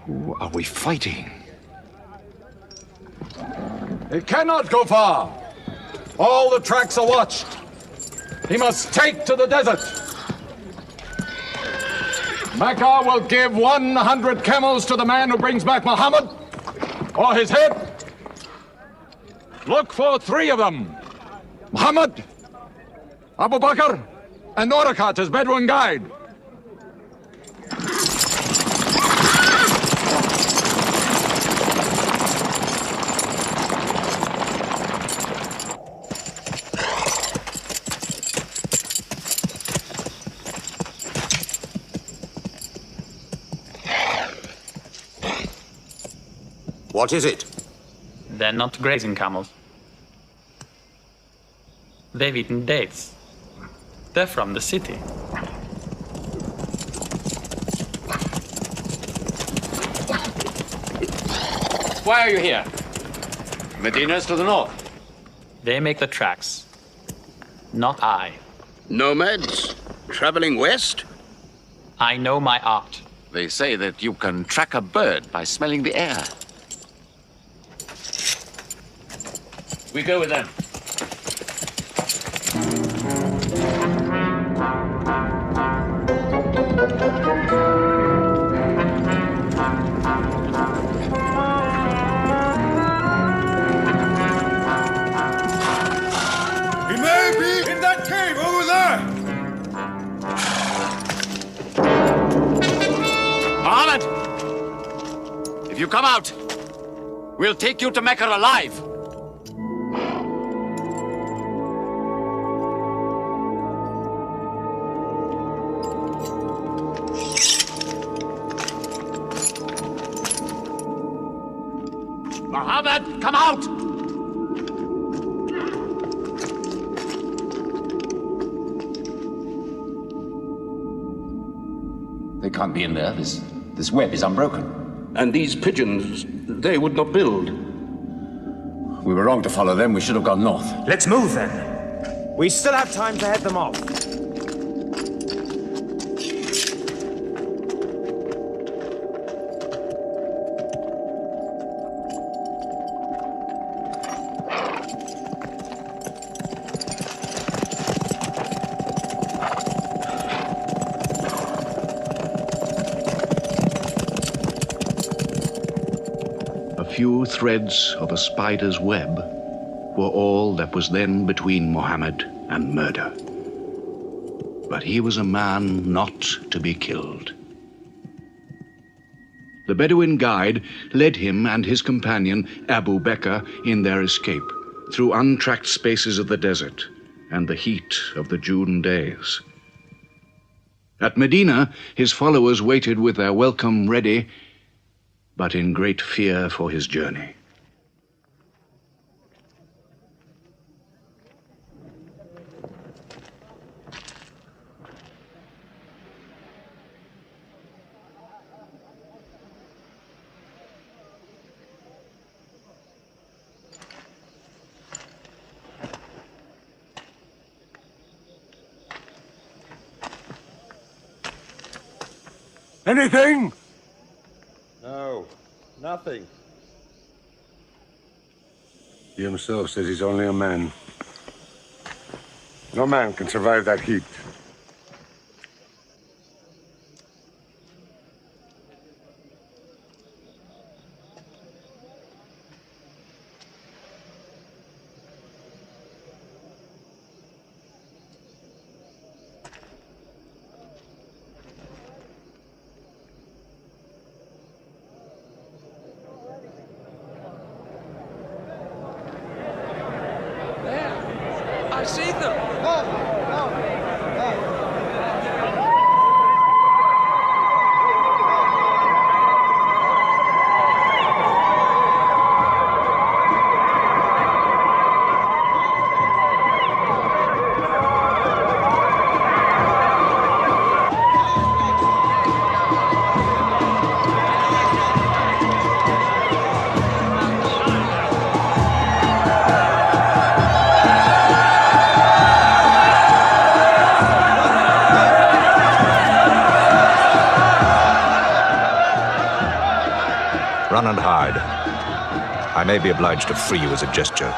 Who are we fighting? It cannot go far. All the tracks are watched. He must take to the desert. Mecca will give 100 camels to the man who brings back Muhammad, or his head. Look for 3 of them. Muhammad, Abu Bakr, and Orakat as Bedouin guide. What is it? They're not grazing camels. They've eaten dates. They're from the city. Why are you here? Medina's to the north. They make the tracks, not I. Nomads? Traveling west? I know my art. They say that you can track a bird by smelling the air. We go with them. He may be in that cave over there! Muhammad! If you come out, we'll take you to Mecca alive. Muhammad, come out! They can't be in there. This web is unbroken. And these pigeons, they would not build. We were wrong to follow them. We should have gone north. Let's move then. We still have time to head them off. few threads of a spider's web were all that was then between Mohammed and murder. But he was a man not to be killed. The Bedouin guide led him and his companion, Abu Bakr, in their escape through untracked spaces of the desert and the heat of the June days. At Medina, his followers waited with their welcome ready, but in great fear for his journey. Anything? No, nothing. He himself says he's only a man. No man can survive that heat. I see them! Run and hide. I may be obliged to free you as a gesture.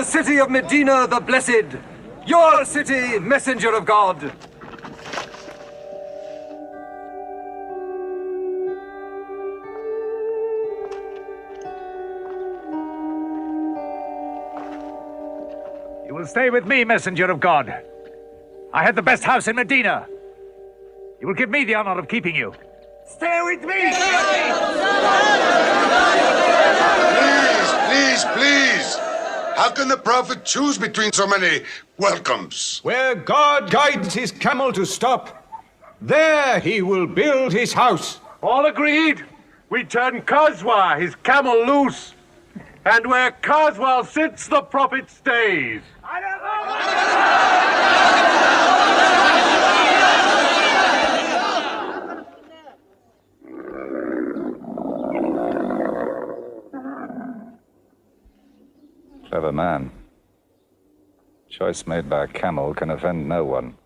City of Medina the Blessed, your city, messenger of God. You will stay with me, messenger of God. I had the best house in Medina. You will give me the honor of keeping you. Stay with me! Please! How can the Prophet choose between so many welcomes? Where God guides his camel to stop, there he will build his house. All agreed? We turn Khazwa, his camel, loose. And where Khazwa sits, the Prophet stays. Clever man. Choice made by a camel can offend no one.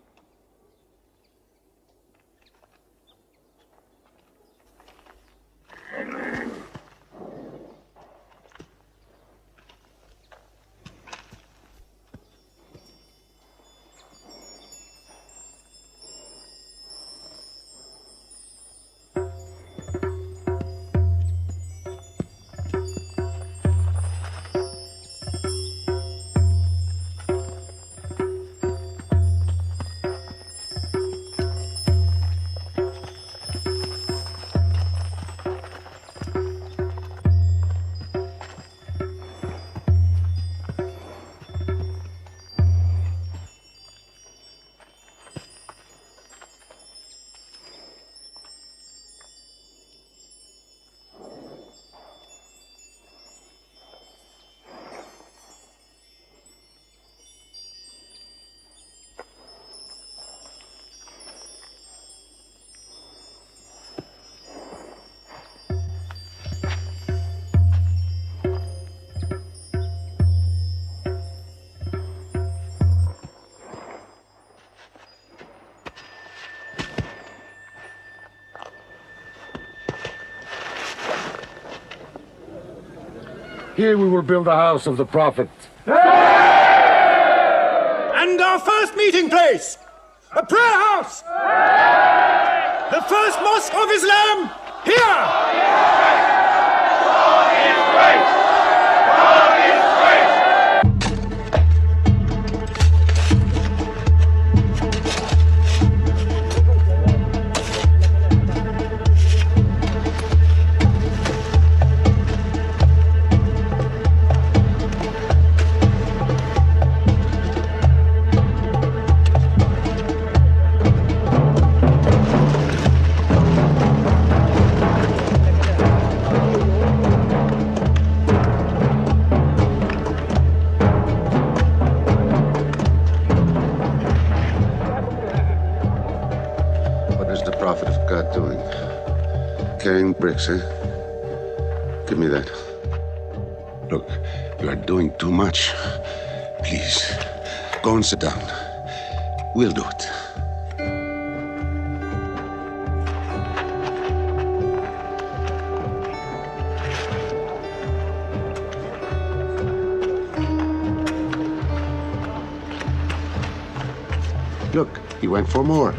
Here we will build a house of the Prophet. And our first meeting place, a prayer house. The first mosque of Islam, here. God is great. God is great. Carrying bricks, eh? Give me that. Look, you are doing too much. Please, go and sit down. We'll do it. Look, he went for more.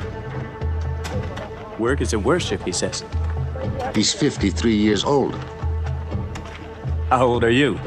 Work is a worship, he says. He's 53 years old. How old are you?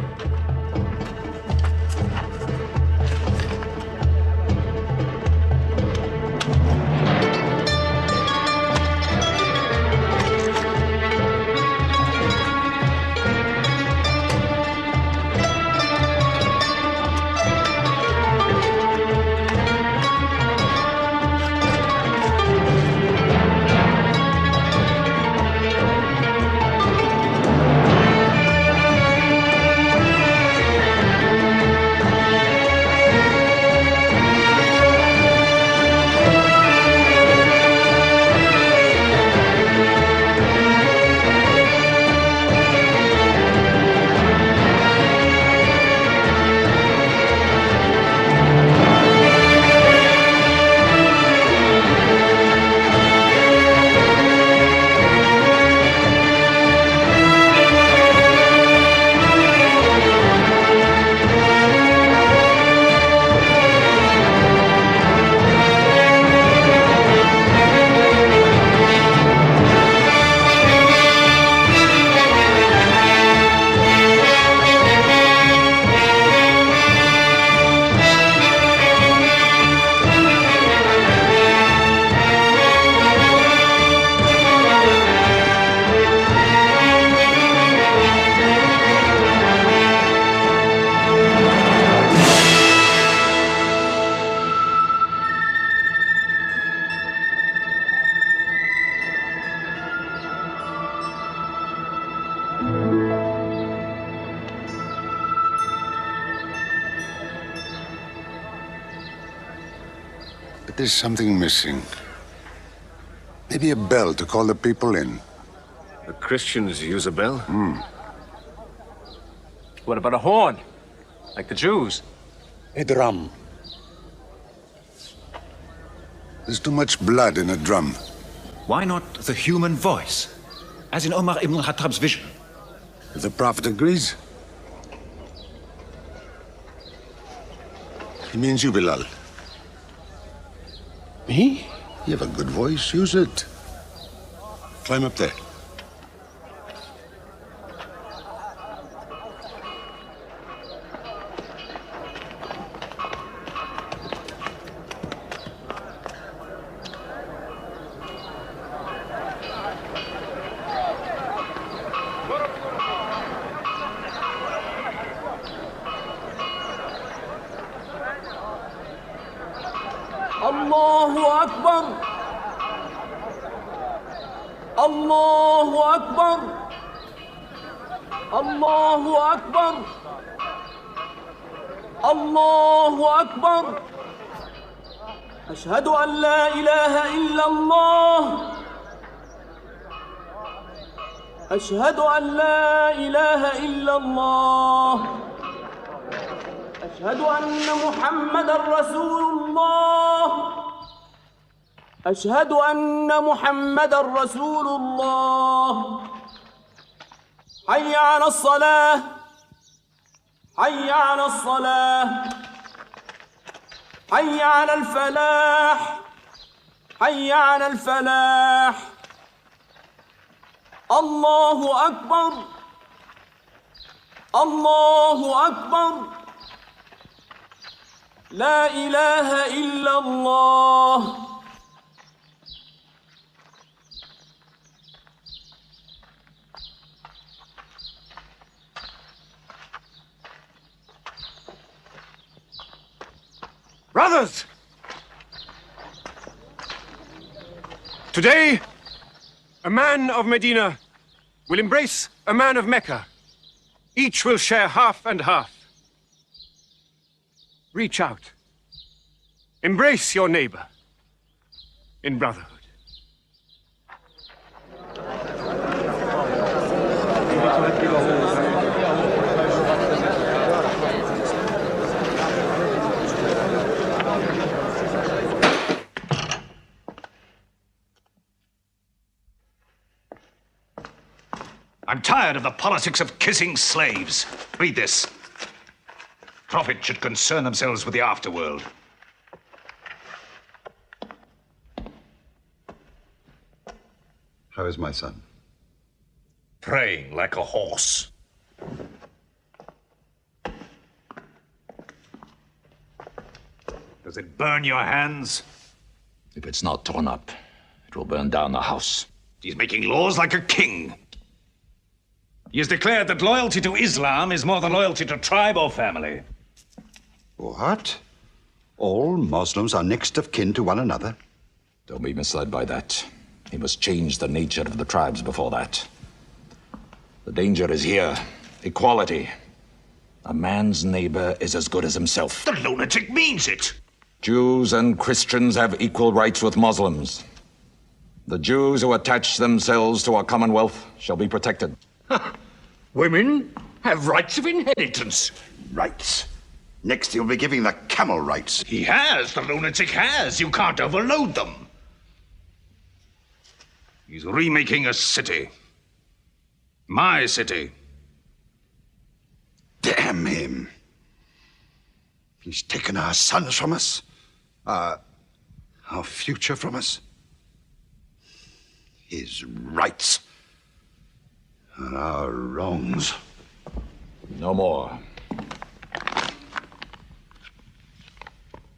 But there's something missing. Maybe a bell to call the people in. The Christians use a bell? What about a horn? Like the Jews? A drum. There's too much blood in a drum. Why not the human voice? As in Omar ibn al-Khattab's vision. If the Prophet agrees. He means you, Bilal. Me? You have a good voice. Use it. Climb up there. Allahu Akbar. Allahu Akbar. Allahu Akbar. Allahu Akbar. أشهد أن لا إله إلا الله. أشهد أن لا إله إلا الله. أشهد أن محمد رسول الله. أشهد أن محمد رسول الله. حي على الصلاة. حي على الصلاة حي على الفلاح حي على الفلاح الله أكبر الله أكبر لا إله إلا الله. Brothers! Today, a man of Medina will embrace a man of Mecca. Each will share half and half. Reach out. Embrace your neighbor in brotherhood. I'm tired of the politics of kissing slaves. Read this. Prophets should concern themselves with the afterworld. How is my son? Praying like a horse. Does it burn your hands? If it's not torn up, it will burn down the house. He's making laws like a king. He has declared that loyalty to Islam is more than loyalty to tribe or family. What? All Muslims are next of kin to one another? Don't be misled by that. He must change the nature of the tribes before that. The danger is here. Equality. A man's neighbor is as good as himself. The lunatic means it. Jews and Christians have equal rights with Muslims. The Jews who attach themselves to our commonwealth shall be protected. Women have rights of inheritance. Rights? Next he'll be giving the camel rights. He has. The lunatic has. You can't overload them. He's remaking a city. My city. Damn him. He's taken our sons from us. Our future from us. His rights. And our wrongs. No more.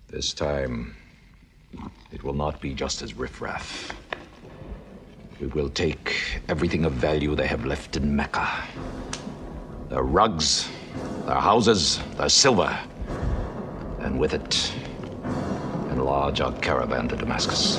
This time, it will not be just as riffraff. We will take everything of value they have left in Mecca. Their rugs, their houses, their silver. And with it, enlarge our caravan to Damascus.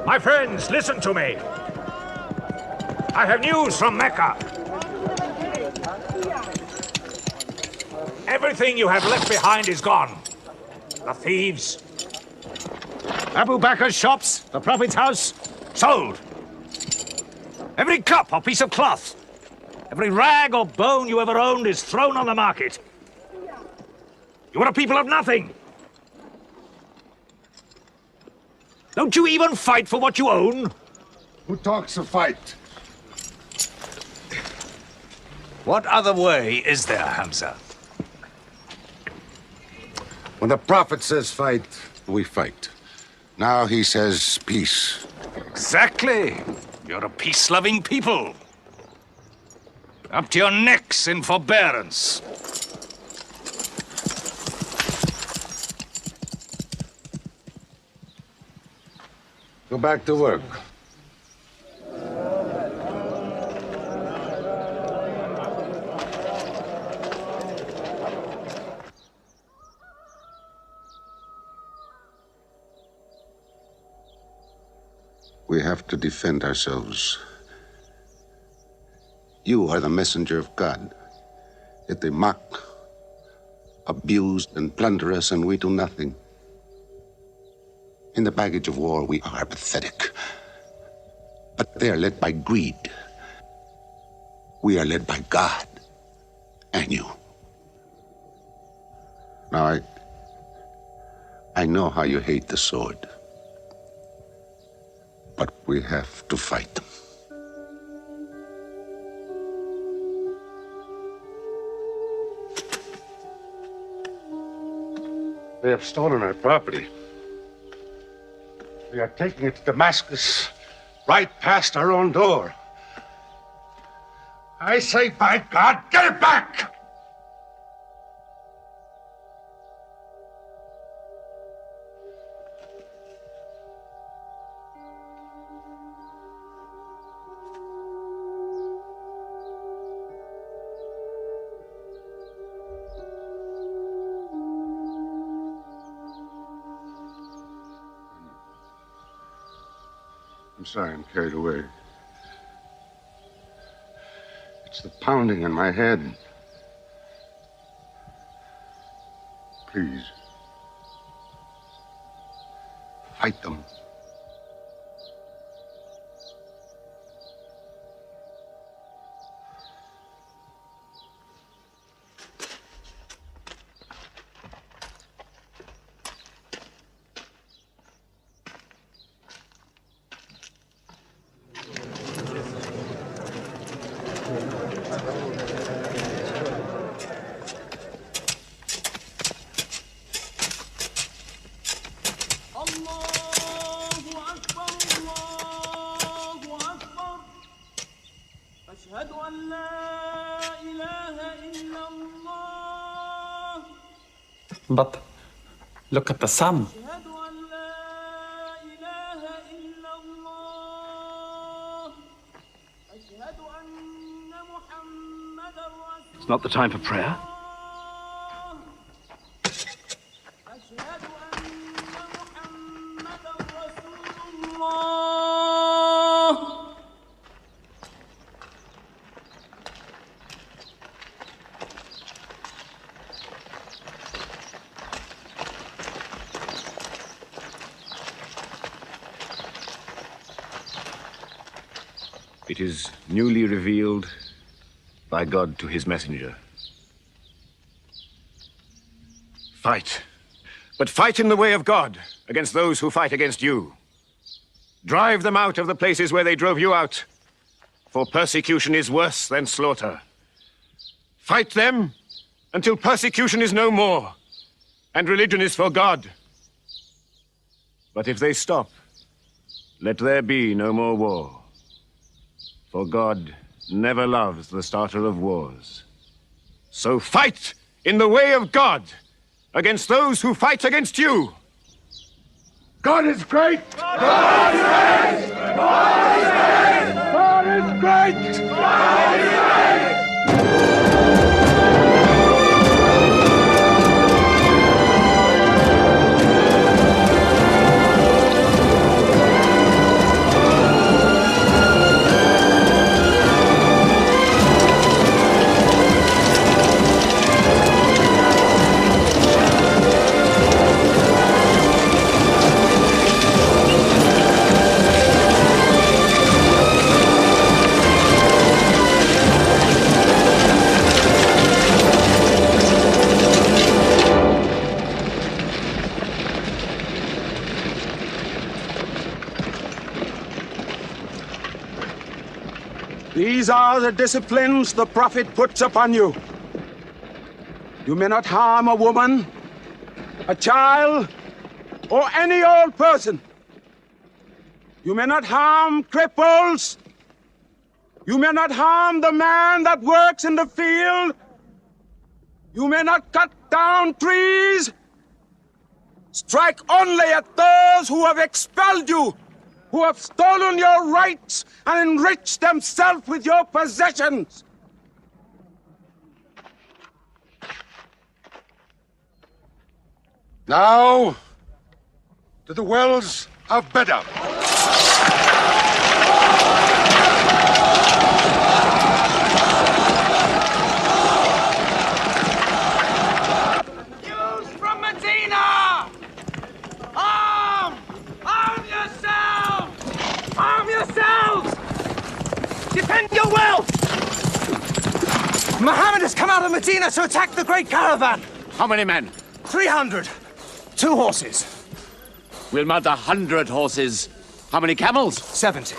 My friends, listen to me. I have news from Mecca. Everything you have left behind is gone. The thieves, Abu Bakr's shops, the Prophet's house, sold. Every cup or piece of cloth, every rag or bone you ever owned is thrown on the market. You are a people of nothing. Don't you even fight for what you own? Who talks of fight? What other way is there, Hamza? When the Prophet says fight, we fight. Now he says peace. Exactly. You're a peace-loving people. Up to your necks in forbearance. Go back to work. We have to defend ourselves. You are the messenger of God. Yet they mock, abuse, and plunder us, and we do nothing. In the baggage of war, we are pathetic. But they are led by greed. We are led by God and you. Now, I know how you hate the sword. But we have to fight them. They have stolen our property. We are taking it to Damascus, right past our own door. I say, by God, get it back! I'm sorry, I'm carried away. It's the pounding in my head. Please. Fight them. But look at the sun. It's not the time for prayer. It is newly revealed by God to his messenger. Fight. But fight in the way of God against those who fight against you. Drive them out of the places where they drove you out, for persecution is worse than slaughter. Fight them until persecution is no more and religion is for God. But if they stop, let there be no more war. For God never loves the starter of wars. So fight in the way of God against those who fight against you. God is great! God is great! God is great! God is great! God is great! These are the disciplines the prophet puts upon you. You may not harm a woman, a child, or any old person. You may not harm cripples. You may not harm the man that works in the field. You may not cut down trees. Strike only at those who have expelled you, who have stolen your rights and enriched themselves with your possessions. Now, to the wells of Bedab. come out of Medina to attack the great caravan. How many men? 300. 2 horses. We'll mount 100 horses. How many camels? 70.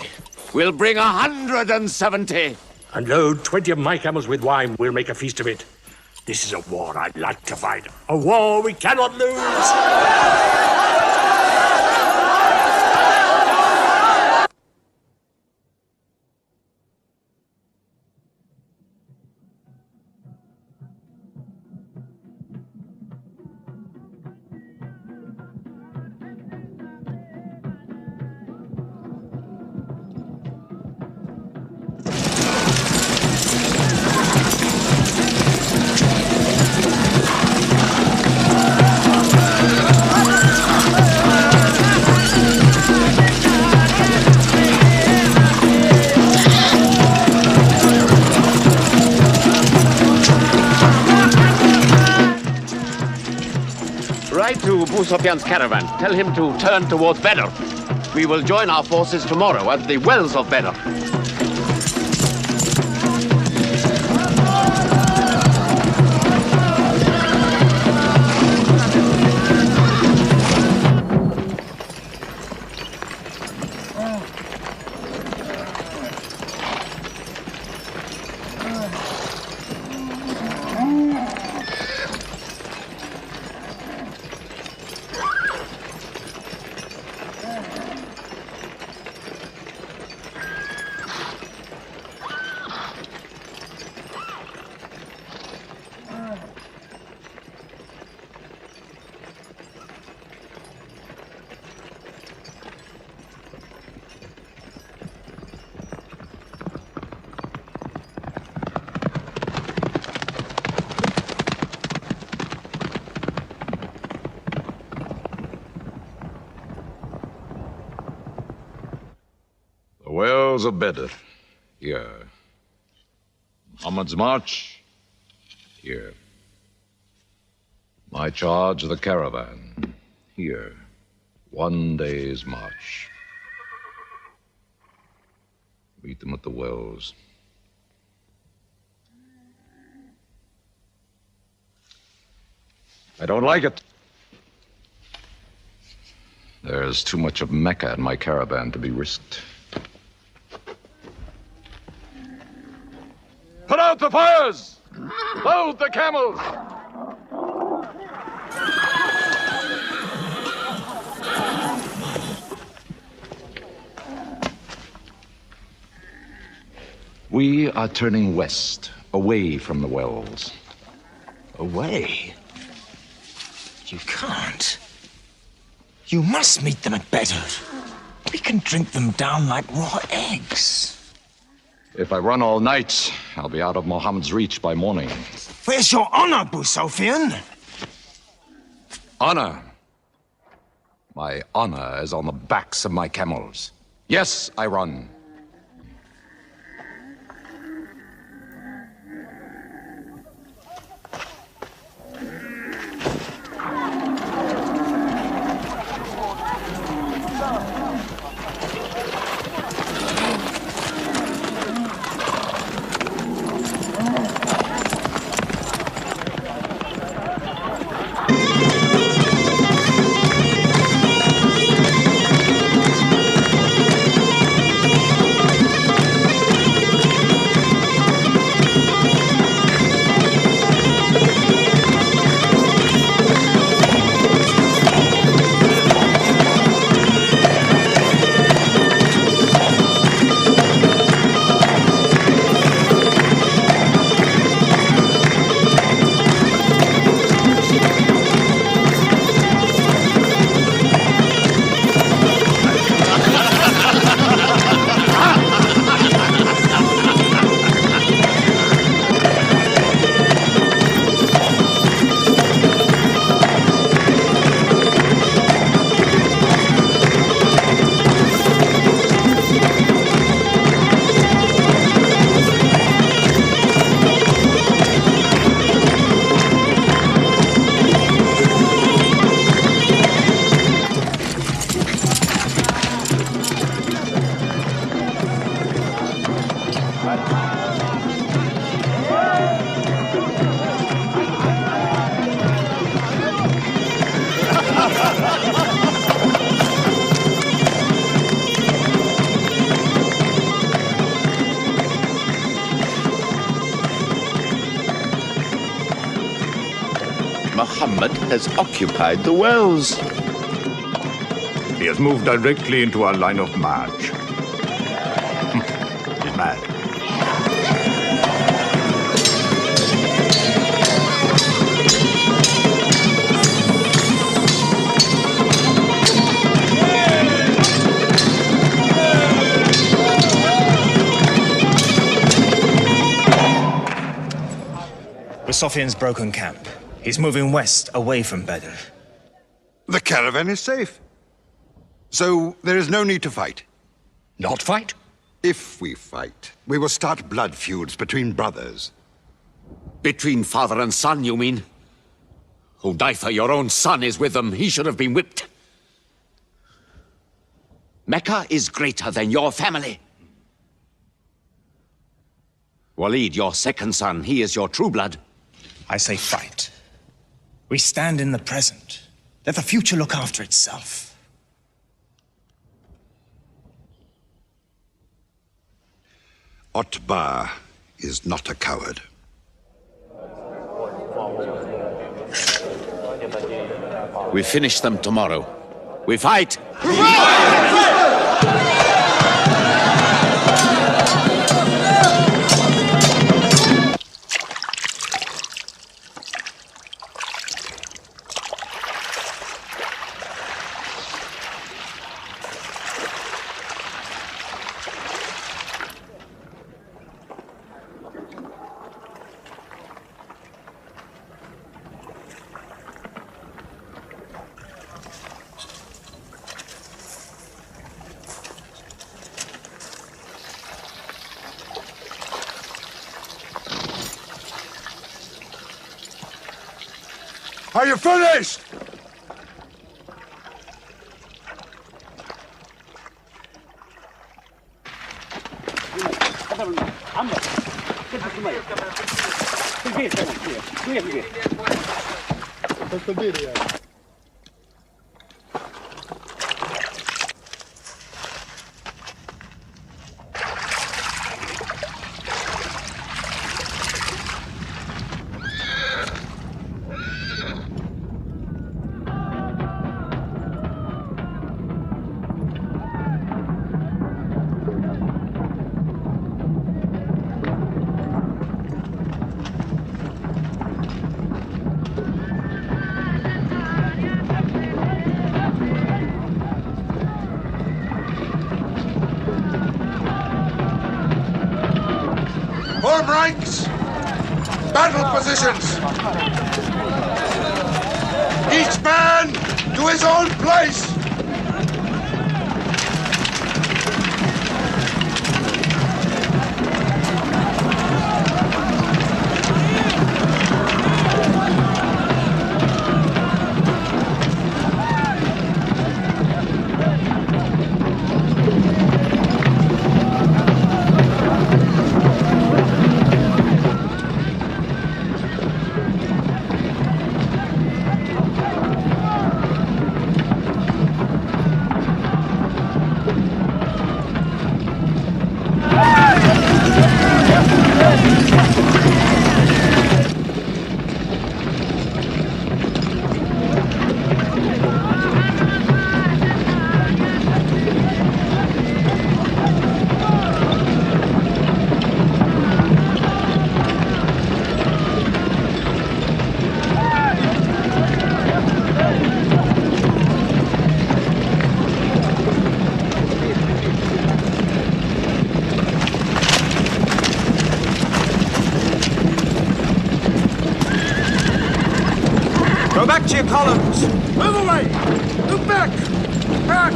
We'll bring 170. And load 20 of my camels with wine. We'll make a feast of it. This is a war I'd like to fight. A war we cannot lose. Ride to Abu Sufyan's caravan. Tell him to turn towards Badr. We will join our forces tomorrow at the wells of Badr. The wells of Badr, here. Muhammad's march, here. My charge of the caravan, here. 1 day's march. Meet them at the wells. I don't like it. There's too much of Mecca in my caravan to be risked. Put out the fires! Load the camels! We are turning west, away from the wells. Away? You can't. You must meet them at Badr. We can drink them down like raw eggs. If I run all night, I'll be out of Muhammad's reach by morning. Where's your honor, Abu Sufyan? Honor? My honor is on the backs of my camels. Yes, I run. Muhammad has occupied the wells. He has moved directly into our line of march. He's mad. Busofian's broken camp. He's moving west, away from Badr. The caravan is safe. So there is no need to fight. Not fight? If we fight, we will start blood feuds between brothers. Between father and son, you mean? Hudayfa, your own son, is with them. He should have been whipped. Mecca is greater than your family. Walid, your second son, he is your true blood. I say fight. We stand in the present. Let the future look after itself. Otbah is not a coward. We finish them tomorrow. We fight! Are you finished? Form ranks! Battle positions! Each man to his own place! Go back to your columns! Move away! Move back! Back!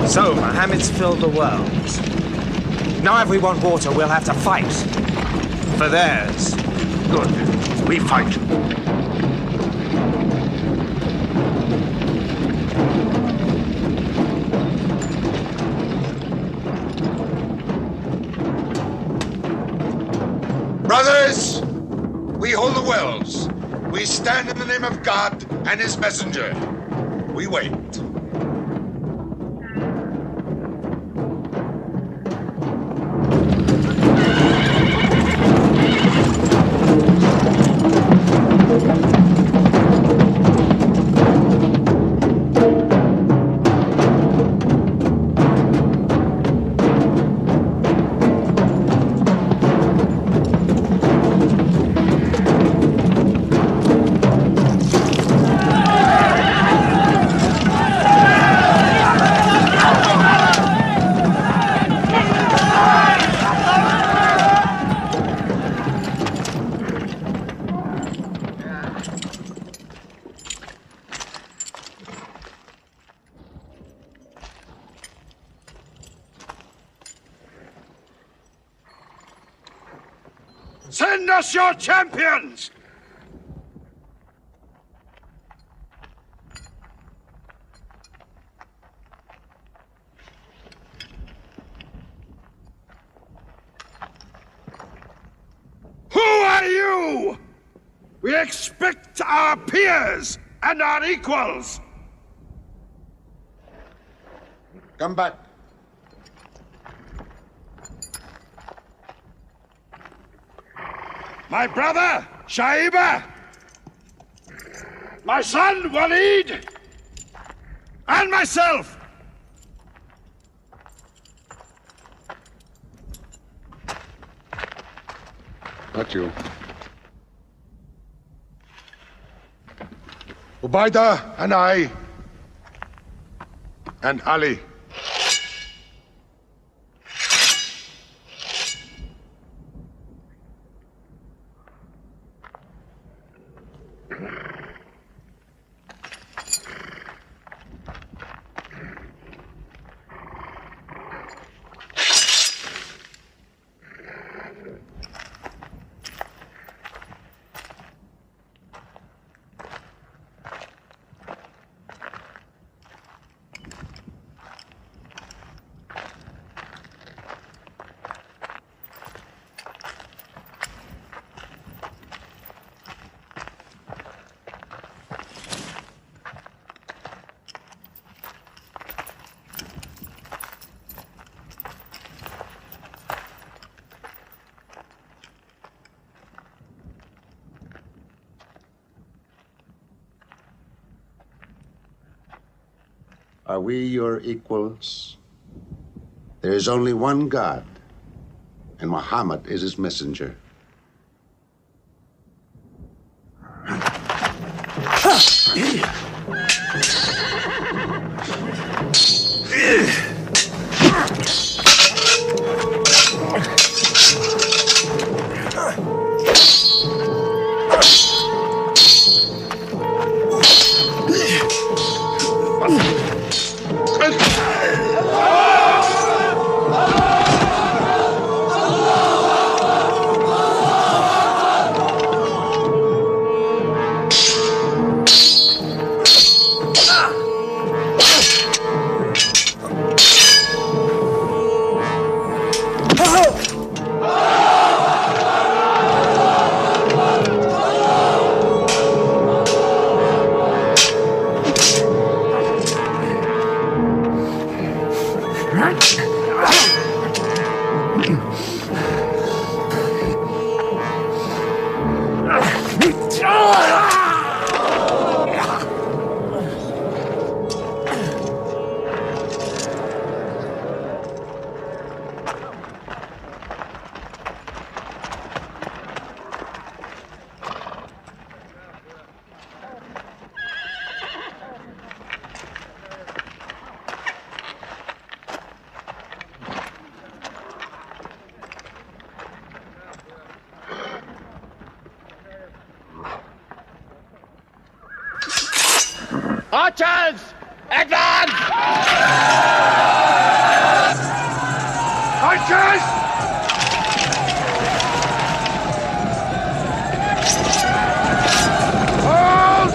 So, Mohammed's filled the world. Now if we want water, we'll have to fight. For theirs. Good. We fight. Brothers, we hold the wells. We stand in the name of God and his messenger. We wait. Send us your champions! Who are you? We expect our peers and our equals. Come back. My brother, Shaiba. My son, Walid. And myself. Not you. Ubaidah and I. And Ali. Are we your equals? There is only one God, and Muhammad is his messenger. Archers! Advance! Archers! Hold!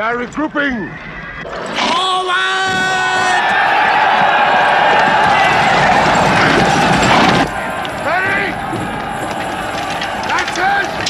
are regrouping. Ready? That's it!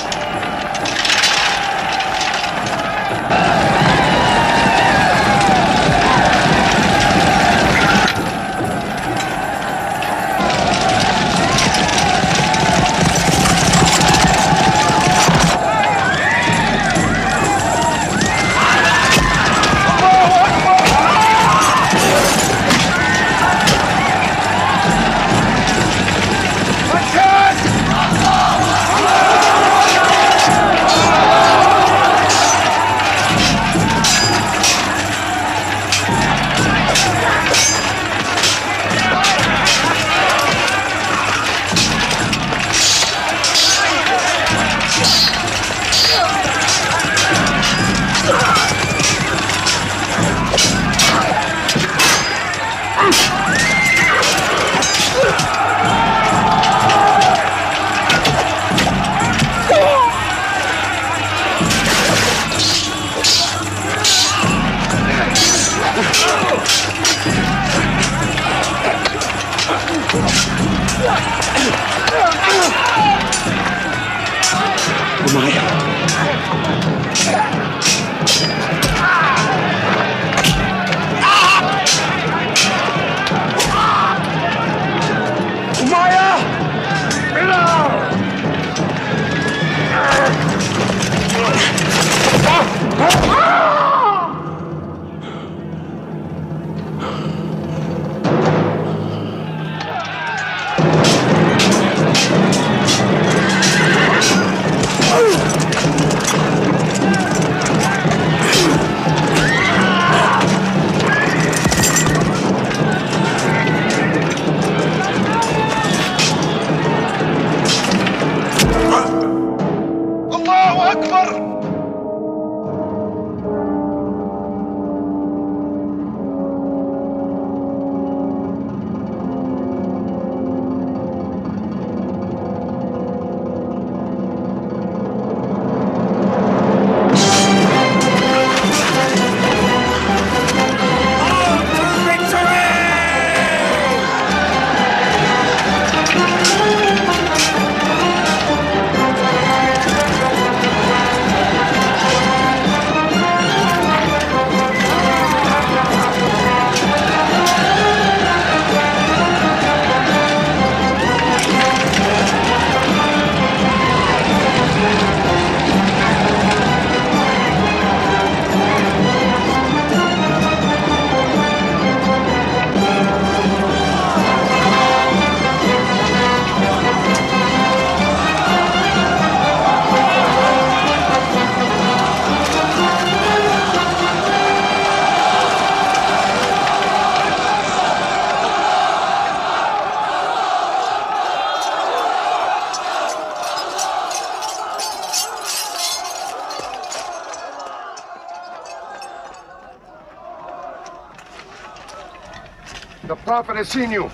The Prophet has seen you.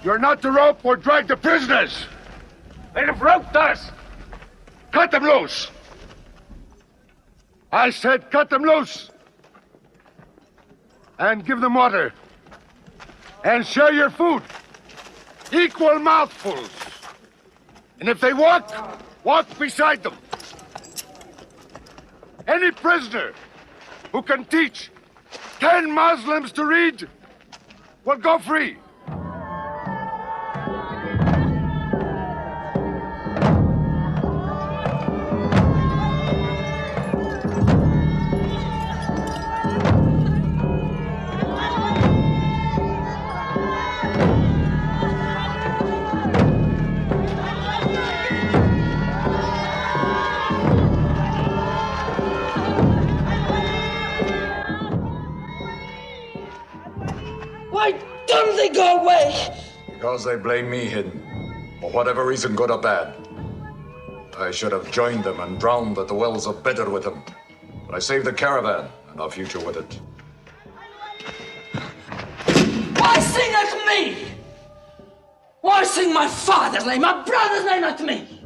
You're not to rope or drag the prisoners. They have roped us. Cut them loose. I said cut them loose. And give them water. And share your food. Equal mouthfuls. And if they walk, walk beside them. Any prisoner who can teach 10 Muslims to read will go free. Why don't they go away? Because they blame me, Hidden. For whatever reason, good or bad. I should have joined them and drowned at the wells of Bedr with them. But I saved the caravan and our future with it. Why sing at me? Why sing my father's name, my brother's name at me?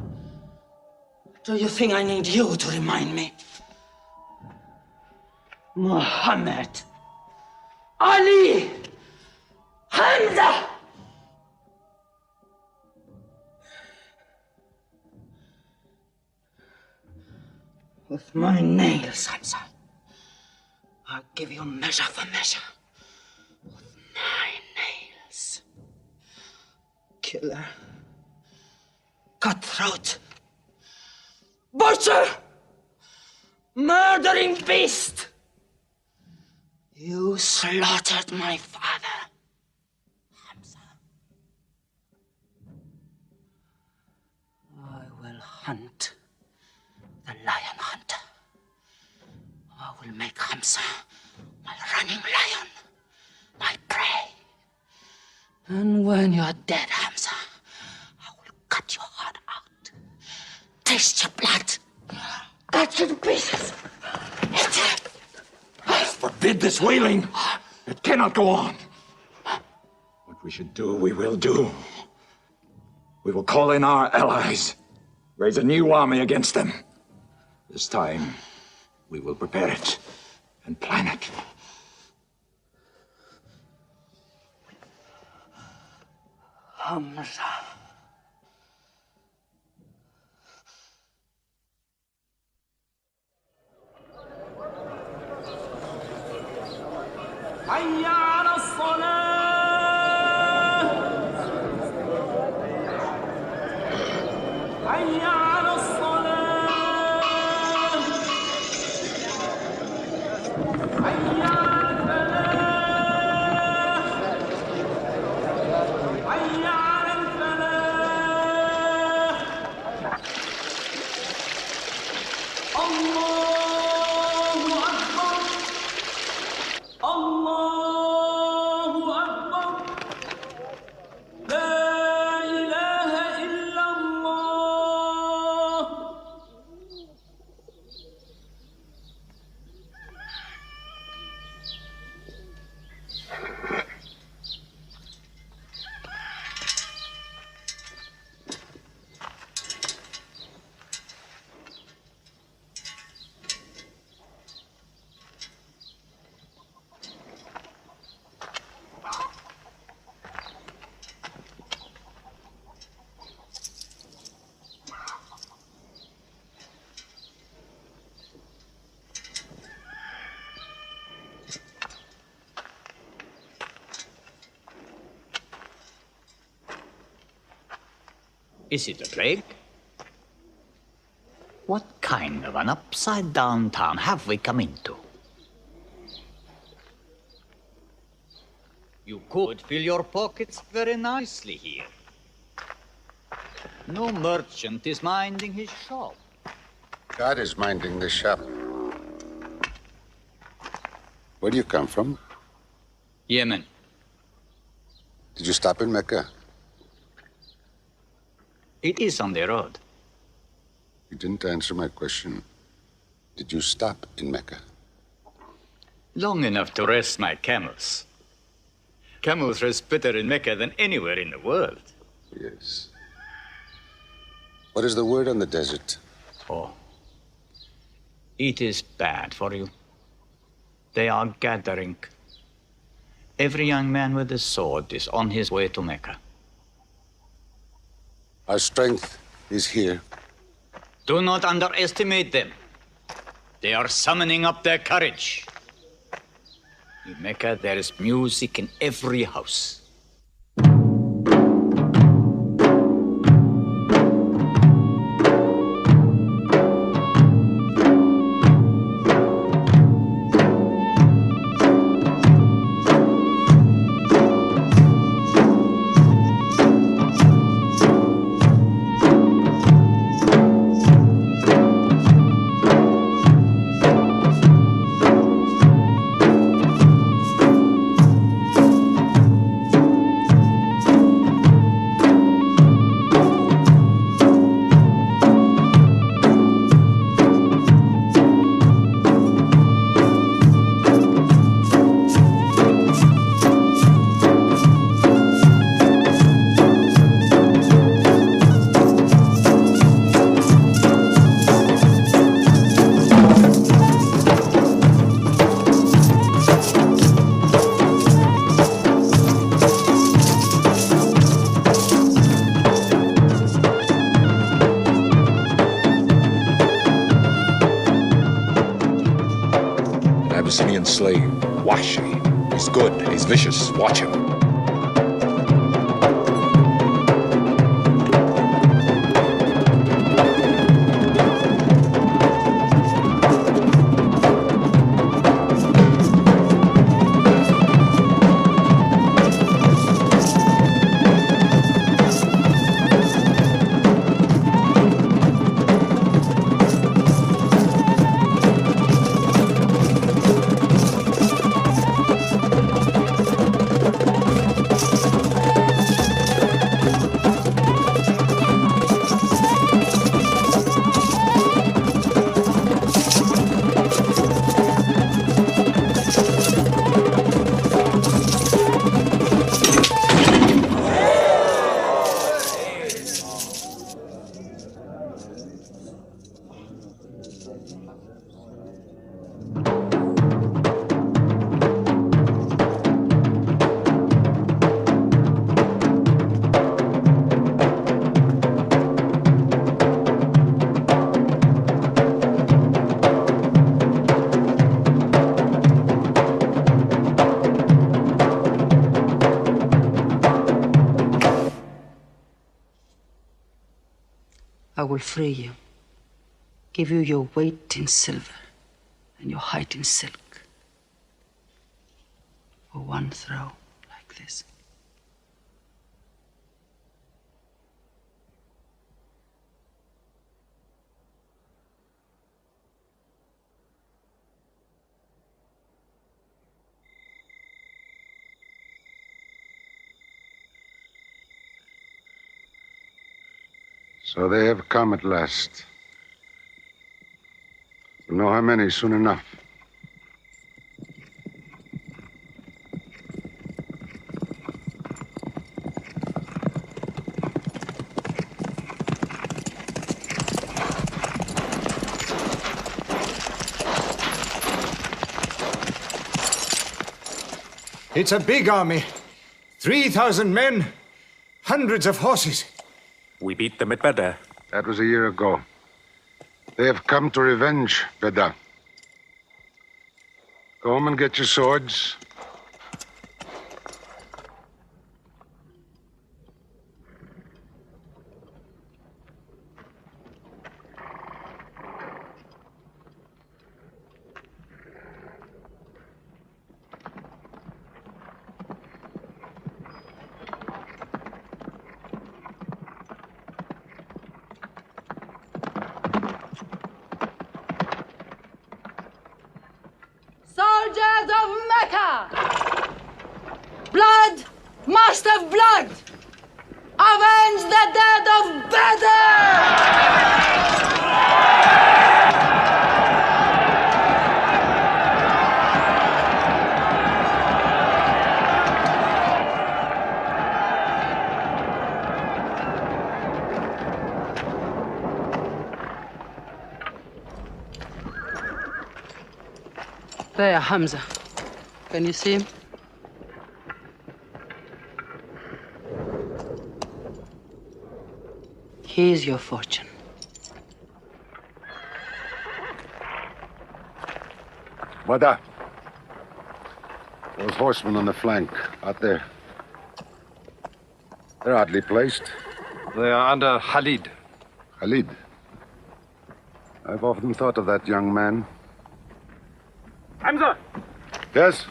Do you think I need you to remind me? Muhammad, Ali, Hamza. With my nails, Hamza, I'll give you measure for measure. With my nails. Killer. Cutthroat. Butcher! Murdering beast! You slaughtered my father, Hamza. I will hunt the lion hunter. I will make Hamza my running lion, my prey. And when you're dead, Hamza, I will cut your heart out, taste your blood, cut you to pieces. Forbid this wailing. It cannot go on. What we should do, we will do. We will call in our allies, raise a new army against them. This time, we will prepare it and plan it. Hamza. حي على الصلاة حي على الصلاة حي على الفلاح حي على الفلاح الله أكبر الله أكبر لا إله إلا الله Is it a plague? What kind of an upside-down town have we come into? You could fill your pockets very nicely here. No merchant is minding his shop. God is minding the shop. Where do you come from? Yemen. Did you stop in Mecca? It is on the road. You didn't answer my question. Did you stop in Mecca? Long enough to rest my camels. Camels rest better in Mecca than anywhere in the world. Yes. What is the word on the desert? Oh. It is bad for you. They are gathering. Every young man with a sword is on his way to Mecca. Our strength is here. Do not underestimate them. They are summoning up their courage. In Mecca, there is music in every house. Abyssinian slave, Washi. He's good and he's vicious. Watch him. I will free you, give you your weight in silver and your height in silk for one throw like this. So they have come at last. We'll know how many soon enough. It's a big army. 3,000 men, hundreds of horses. We beat them at Badr. That was a year ago. They have come to revenge, Badr. Go home and get your swords. Soldiers of Mecca! Blood must have blood! Avenge the dead of Badr! There, Hamza. Can you see him? Here's your fortune. Badr. Those horsemen on the flank, out there. They're oddly placed. They are under Khalid. Khalid? I've often thought of that young man. Hamza! Yes?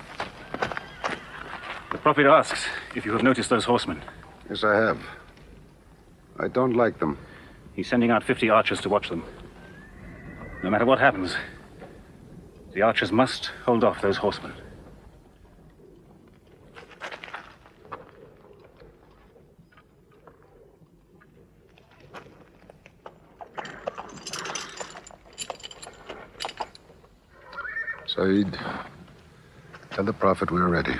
The Prophet asks if you have noticed those horsemen. Yes, I have. I don't like them. He's sending out 50 archers to watch them. No matter what happens, the archers must hold off those horsemen. Saeed, tell the Prophet we're ready.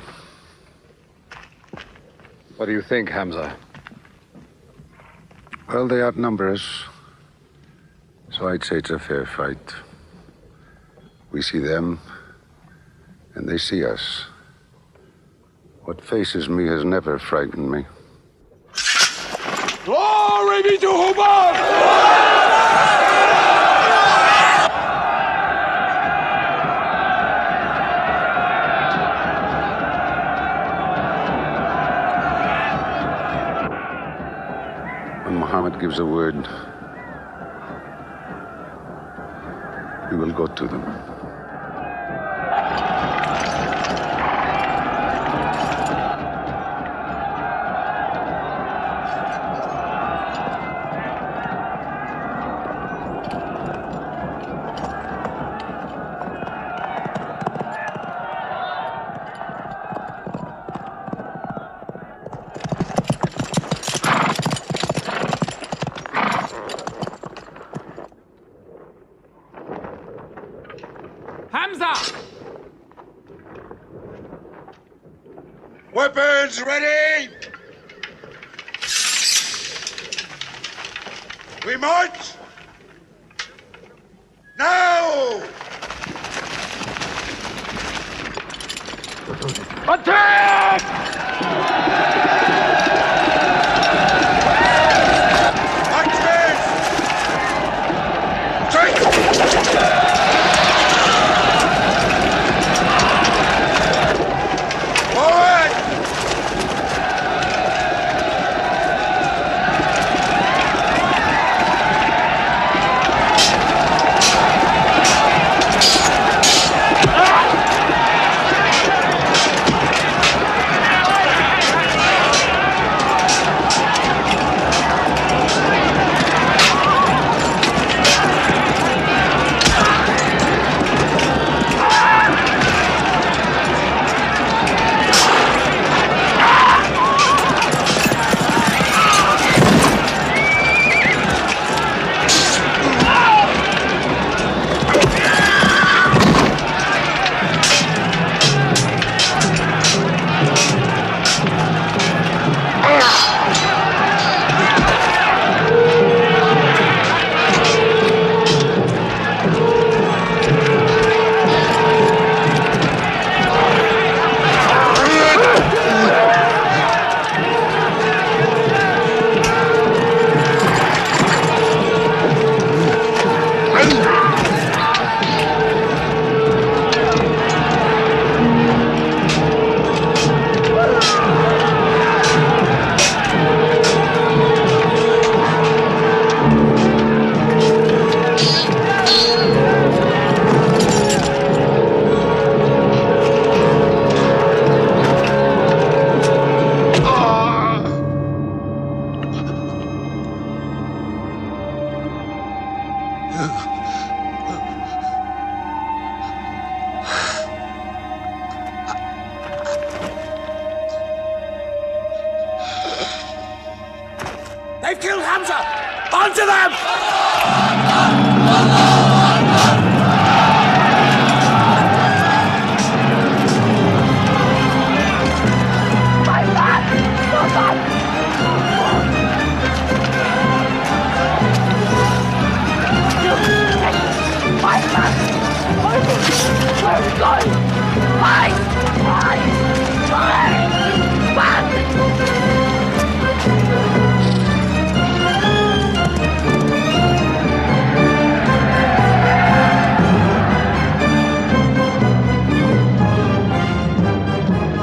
What do you think, Hamza? Well, they outnumber us, so I'd say it's a fair fight. We see them, and they see us. What faces me has never frightened me. Glory be to Hubbard! a word, we will go to them. Hamza! Weapons ready! We march! Now! Attack! They've killed Hamza! Onto them!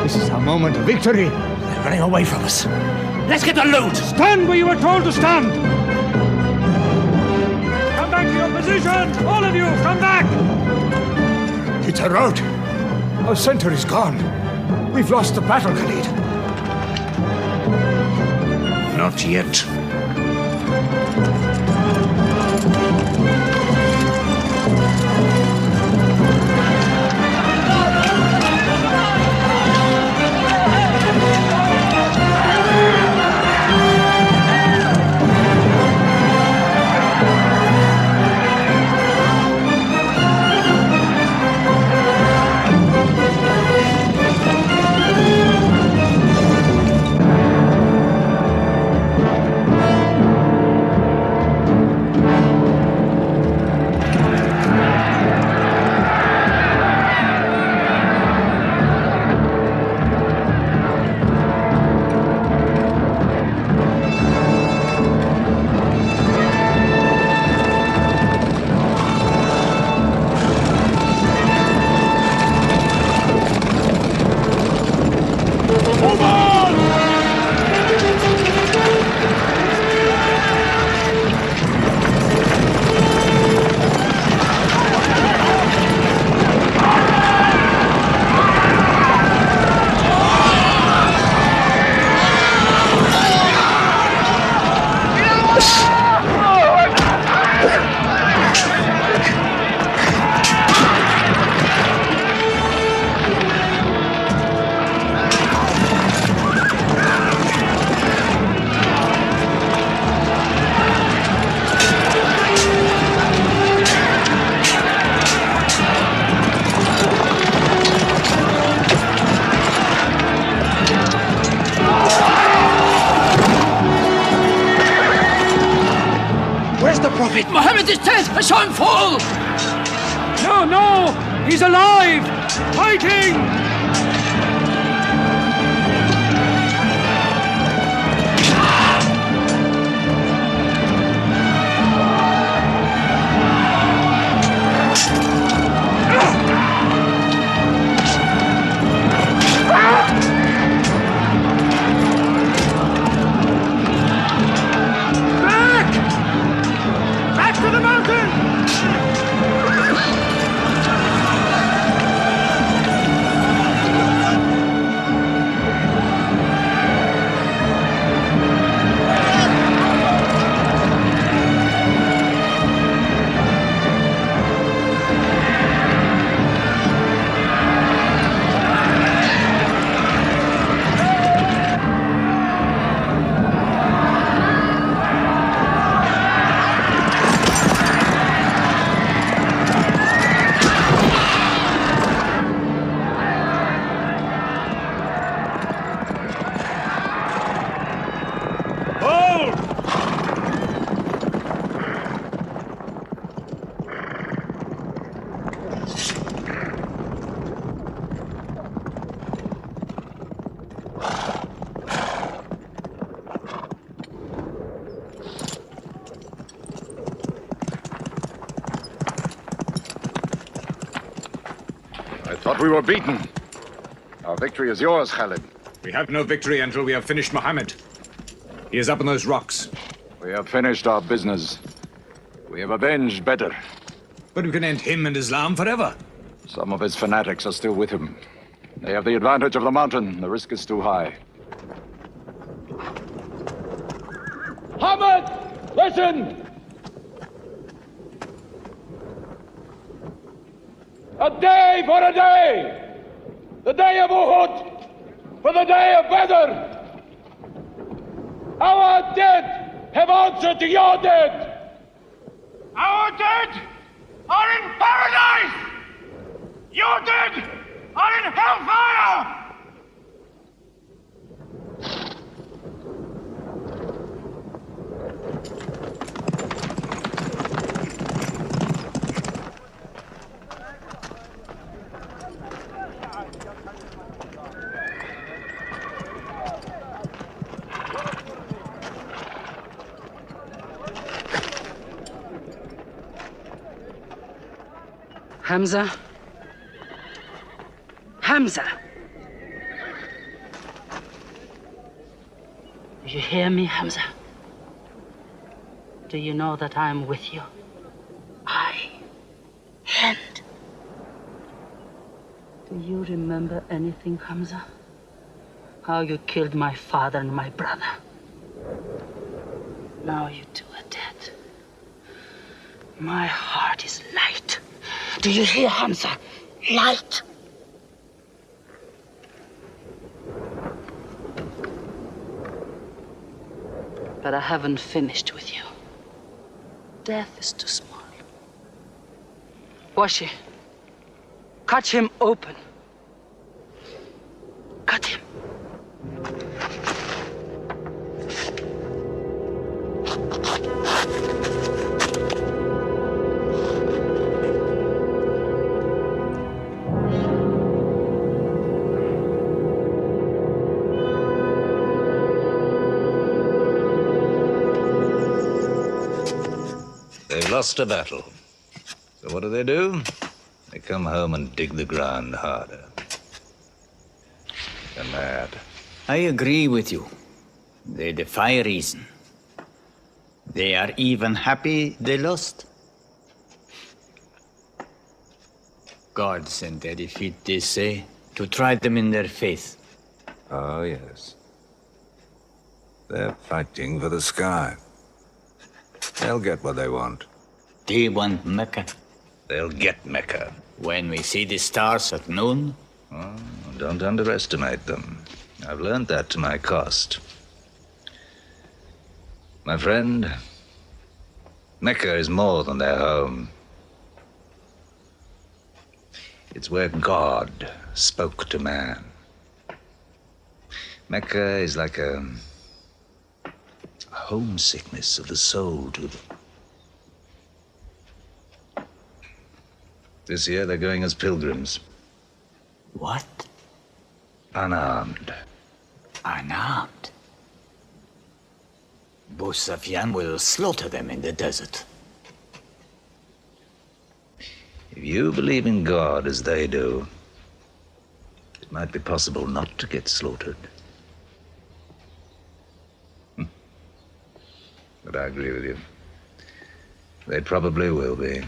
This is our moment of victory. They're running away from us. Let's get the loot! Stand where you were told to stand! Come back to your position! All of you, come back! It's a rout. Our center is gone. We've lost the battle, Khalid. Not yet. Hold his head! I saw him fall! No, no! He's alive! Fighting! Back to the mountain! I thought we were beaten. Our victory is yours, Khalid. We have no victory until we have finished Muhammad. He is up on those rocks. We have finished our business. We have avenged Badr. But we can end him and Islam forever. Some of his fanatics are still with him. They have the advantage of the mountain. The risk is too high. Muhammad, listen! A day for a day! The day of Uhud for the day of Badr! Our dead have answered to your dead! Our dead are in paradise! Your dead are in hellfire! Hamza? Hamza! Do you hear me, Hamza? Do you know that I'm with you? And do you remember anything, Hamza? How you killed my father and my brother? Now you two are dead. My heart is light. Do you hear, Hamza? Light. But I haven't finished with you. Death is too small. Washi, cut him open. Cut him. They've lost a battle. So what do? They come home and dig the ground harder. They're mad. I agree with you. They defy reason. They are even happy they lost. God sent their defeat, they say, to try them in their faith. Oh, yes. They're fighting for the sky. They'll get what they want. They want Mecca. They'll get Mecca. When we see the stars at noon? Oh, don't underestimate them. I've learned that to my cost. My friend, Mecca is more than their home. It's where God spoke to man. Mecca is like a homesickness of the soul to them. This year they're going as pilgrims. What? Unarmed. Unarmed? Bu Sufyan will slaughter them in the desert. If you believe in God as they do, it might be possible not to get slaughtered. But I agree with you. They probably will be.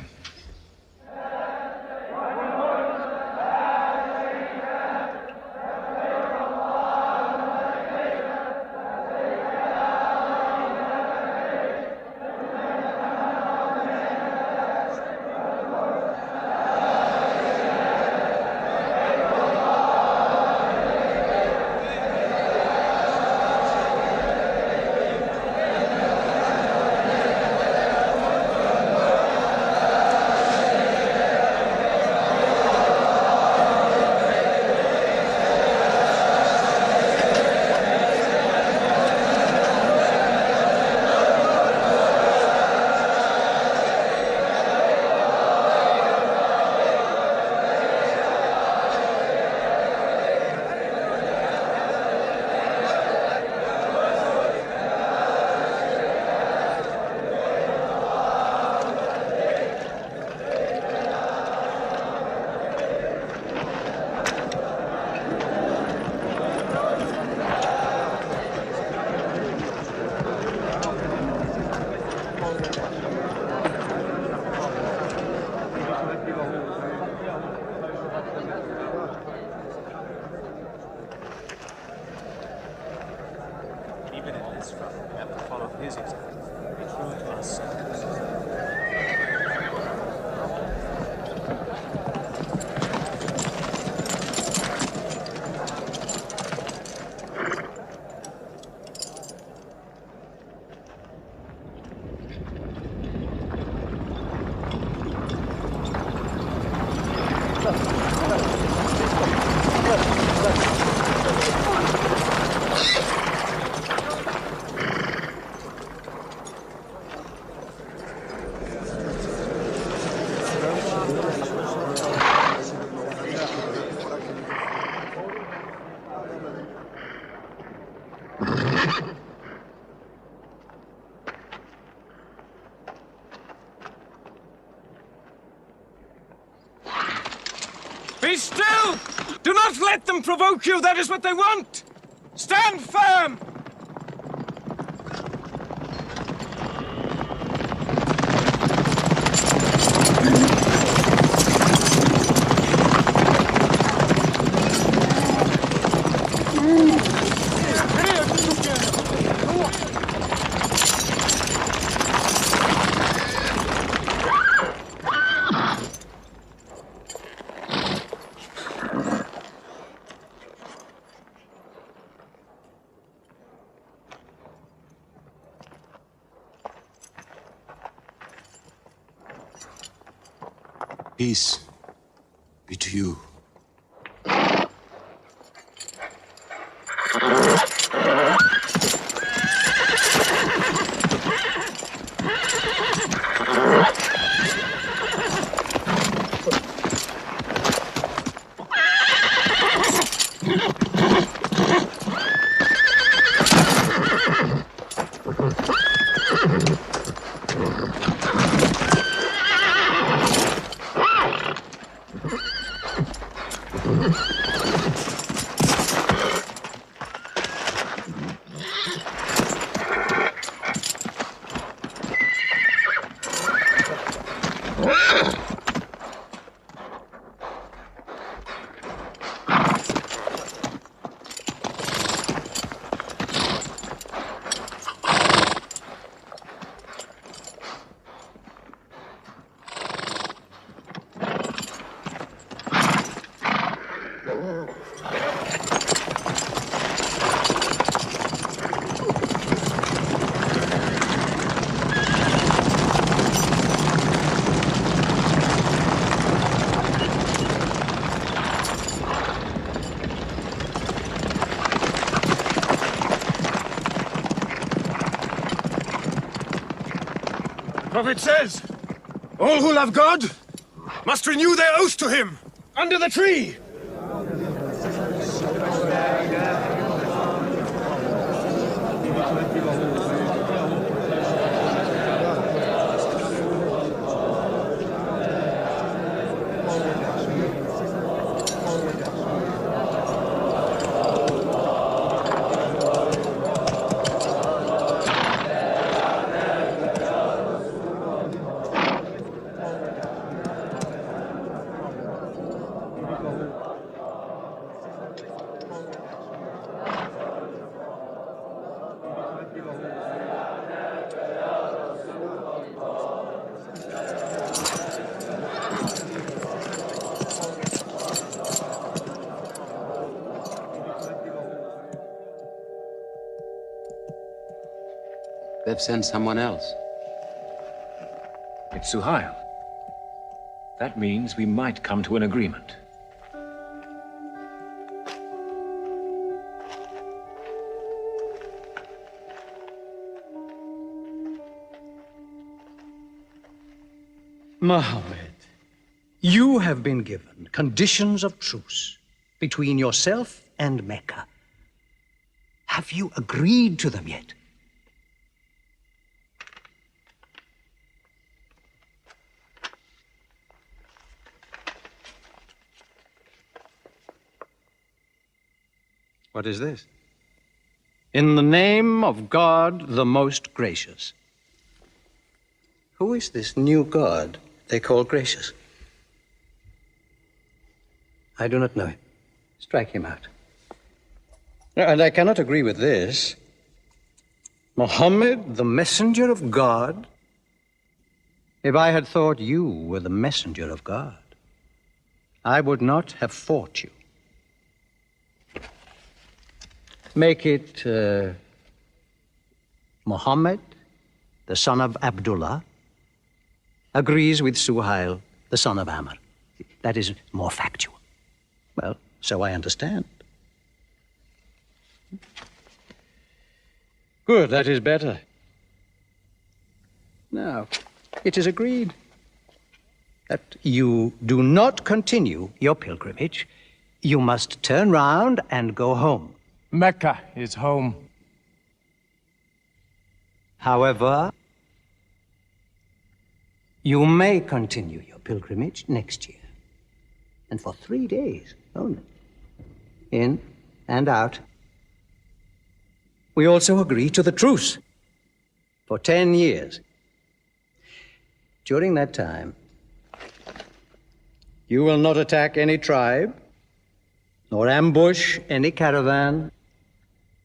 Be still! Do not let them provoke you! That is what they want! Stand firm! Peace be to you. The prophet says, all who love God must renew their oath to him under the tree. They've sent someone else. It's Suhail. That means we might come to an agreement. Mohammed, you have been given conditions of truce between yourself and Mecca. Have you agreed to them yet? What is this? In the name of God, the most gracious. Who is this new God they call gracious? I do not know him. Strike him out. And I cannot agree with this. Muhammad, the messenger of God? If I had thought you were the messenger of God, I would not have fought you. Make it Muhammad, the son of Abdullah, agrees with Suhail, the son of Amr. That is more factual. Well, so I understand. Good, that is better. Now, it is agreed that you do not continue your pilgrimage. You must turn round and go home. Mecca is home. However, you may continue your pilgrimage next year, and for 3 days only, in and out. We also agree to the truce for 10 years. During that time, you will not attack any tribe, nor ambush any caravan,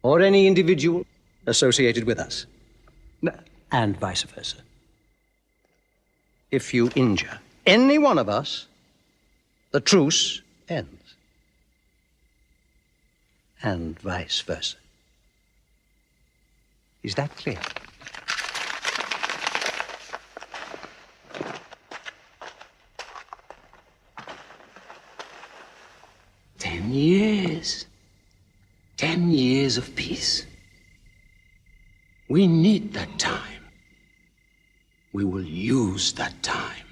or any individual associated with us, and vice versa. If you injure any one of us, the truce ends, and vice versa. Is that clear? Years. 10 years of peace. We need that time. We will use that time.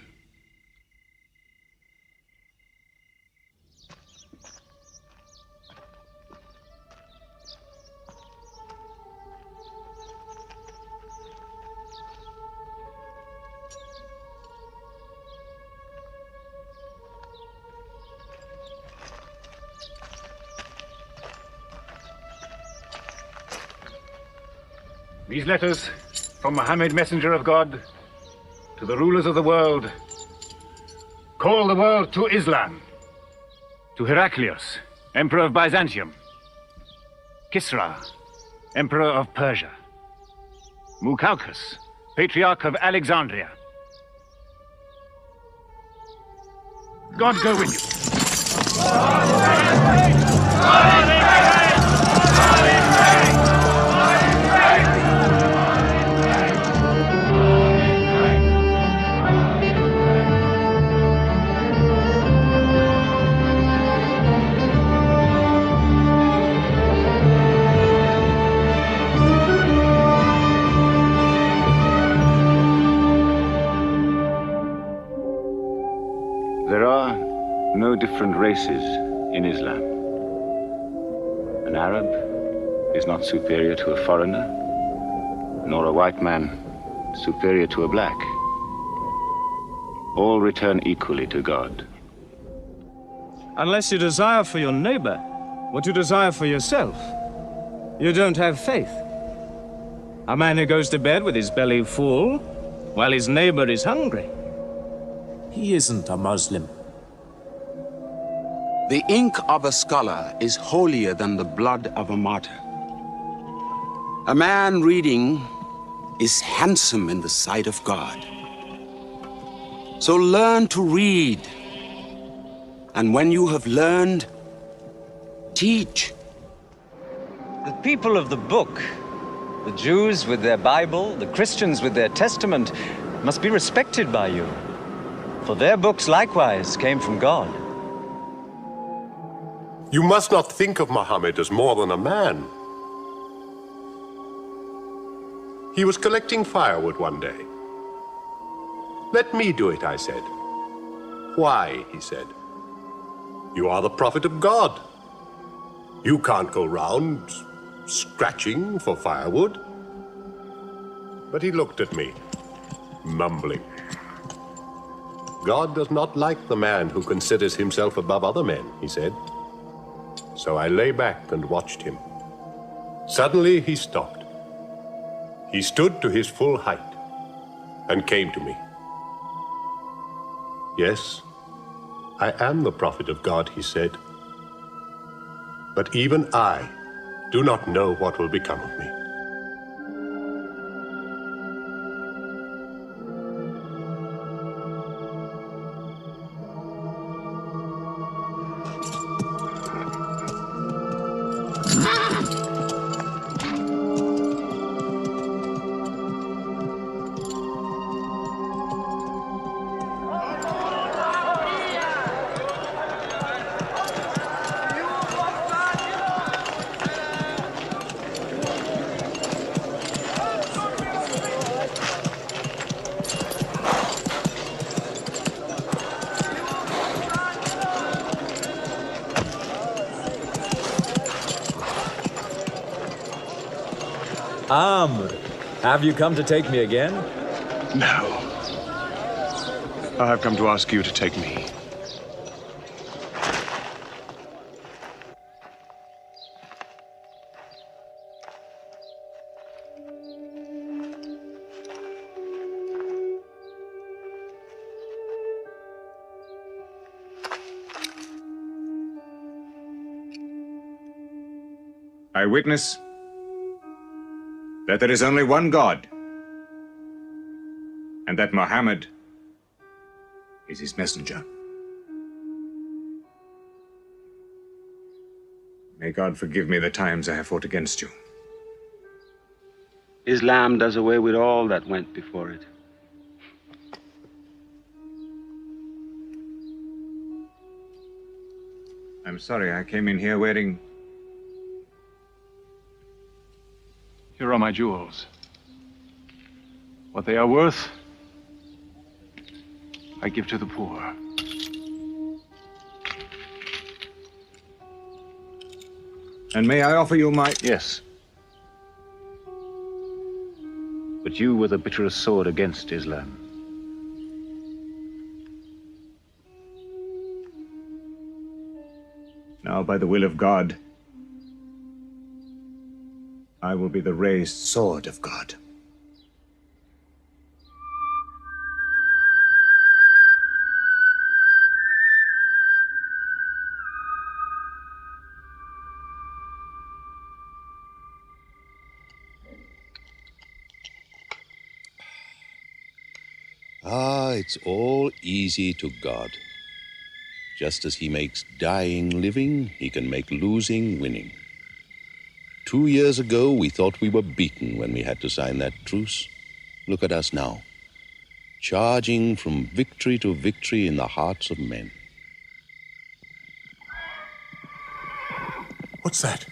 These letters from Muhammad, messenger of God, to the rulers of the world. Call the world to Islam. To Heraclius, Emperor of Byzantium. Kisra, Emperor of Persia. Mukaukos, Patriarch of Alexandria. God go with you. There are no different races in Islam. An Arab is not superior to a foreigner, nor a white man superior to a black. All return equally to God. Unless you desire for your neighbor what you desire for yourself, you don't have faith. A man who goes to bed with his belly full while his neighbor is hungry, he isn't a Muslim. The ink of a scholar is holier than the blood of a martyr. A man reading is handsome in the sight of God. So learn to read. And when you have learned, teach. The people of the book, the Jews with their Bible, the Christians with their Testament, must be respected by you. For their books likewise came from God. You must not think of Muhammad as more than a man. He was collecting firewood one day. Let me do it, I said. Why, he said. You are the prophet of God. You can't go round scratching for firewood. But he looked at me, mumbling. God does not like the man who considers himself above other men, he said. So I lay back and watched him. Suddenly he stopped. He stood to his full height and came to me. Yes, I am the prophet of God, he said. But even I do not know what will become of me. Amr, have you come to take me again? No. I have come to ask you to take me. I witness that there is only one God, and that Muhammad is his messenger. May God forgive me the times I have fought against you. Islam does away with all that went before it. I'm sorry, I came in here wearing... Here are my jewels. What they are worth, I give to the poor. And may I offer you my... Yes. But you were the bitterest sword against Islam. Now, by the will of God, I will be the raised sword of God. Ah, it's all easy to God. Just as he makes dying living, he can make losing winning. 2 years ago, we thought we were beaten when we had to sign that truce. Look at us now, charging from victory to victory in the hearts of men. What's that?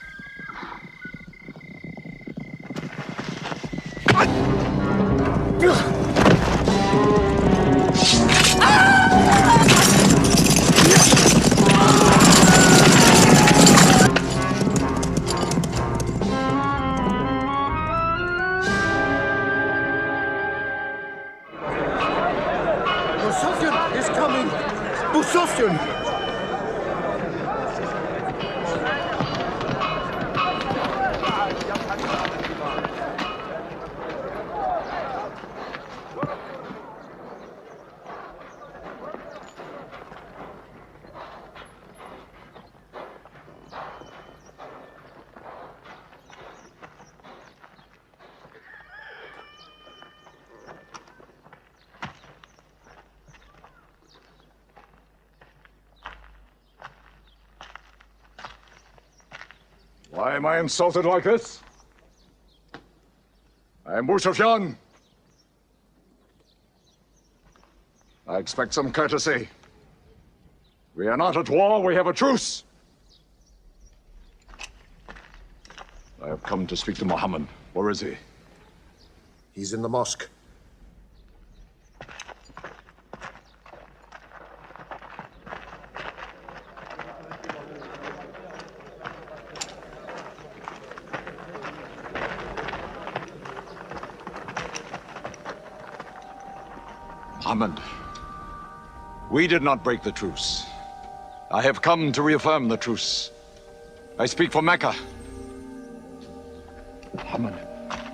coming! Busofian! Why am I insulted like this? I am Busofian. I expect some courtesy. We are not at war, we have a truce. I have come to speak to Muhammad. Where is he? He's in the mosque. Muhammad, we did not break the truce. I have come to reaffirm the truce. I speak for Mecca. Muhammad,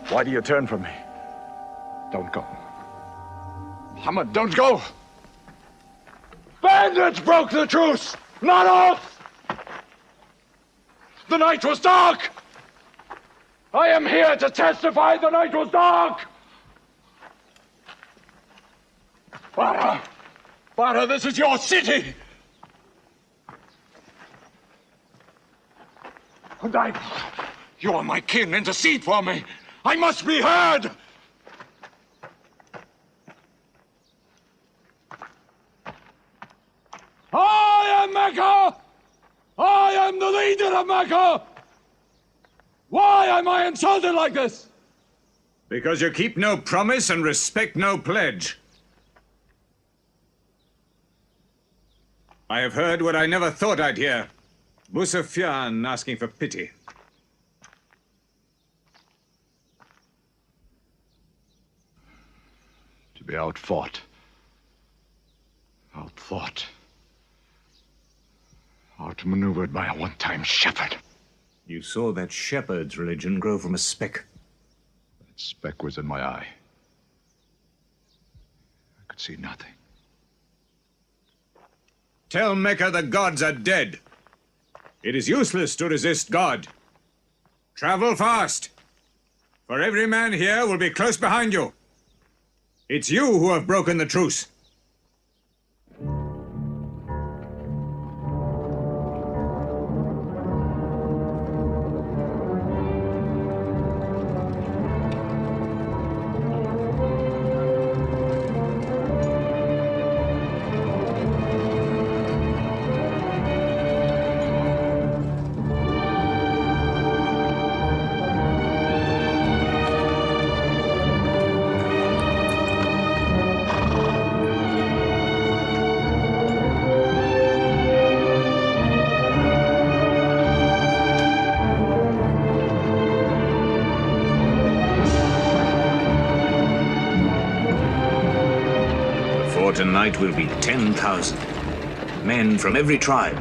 why do you turn from me? Don't go. Muhammad, don't go! Bandits broke the truce, not us! The night was dark! I am here to testify the night was dark! Farah, this is your city! And you are my kin, intercede for me! I must be heard! I am Mecca! I am the leader of Mecca! Why am I insulted like this? Because you keep no promise and respect no pledge. I have heard what I never thought I'd hear. Busofian asking for pity. To be outfought, outmaneuvered by a one-time shepherd. You saw that shepherd's religion grow from a speck. That speck was in my eye. I could see nothing. Tell Mecca the gods are dead. It is useless to resist God. Travel fast, for every man here will be close behind you. It's you who have broken the truce. Tonight will be 10,000 men from every tribe.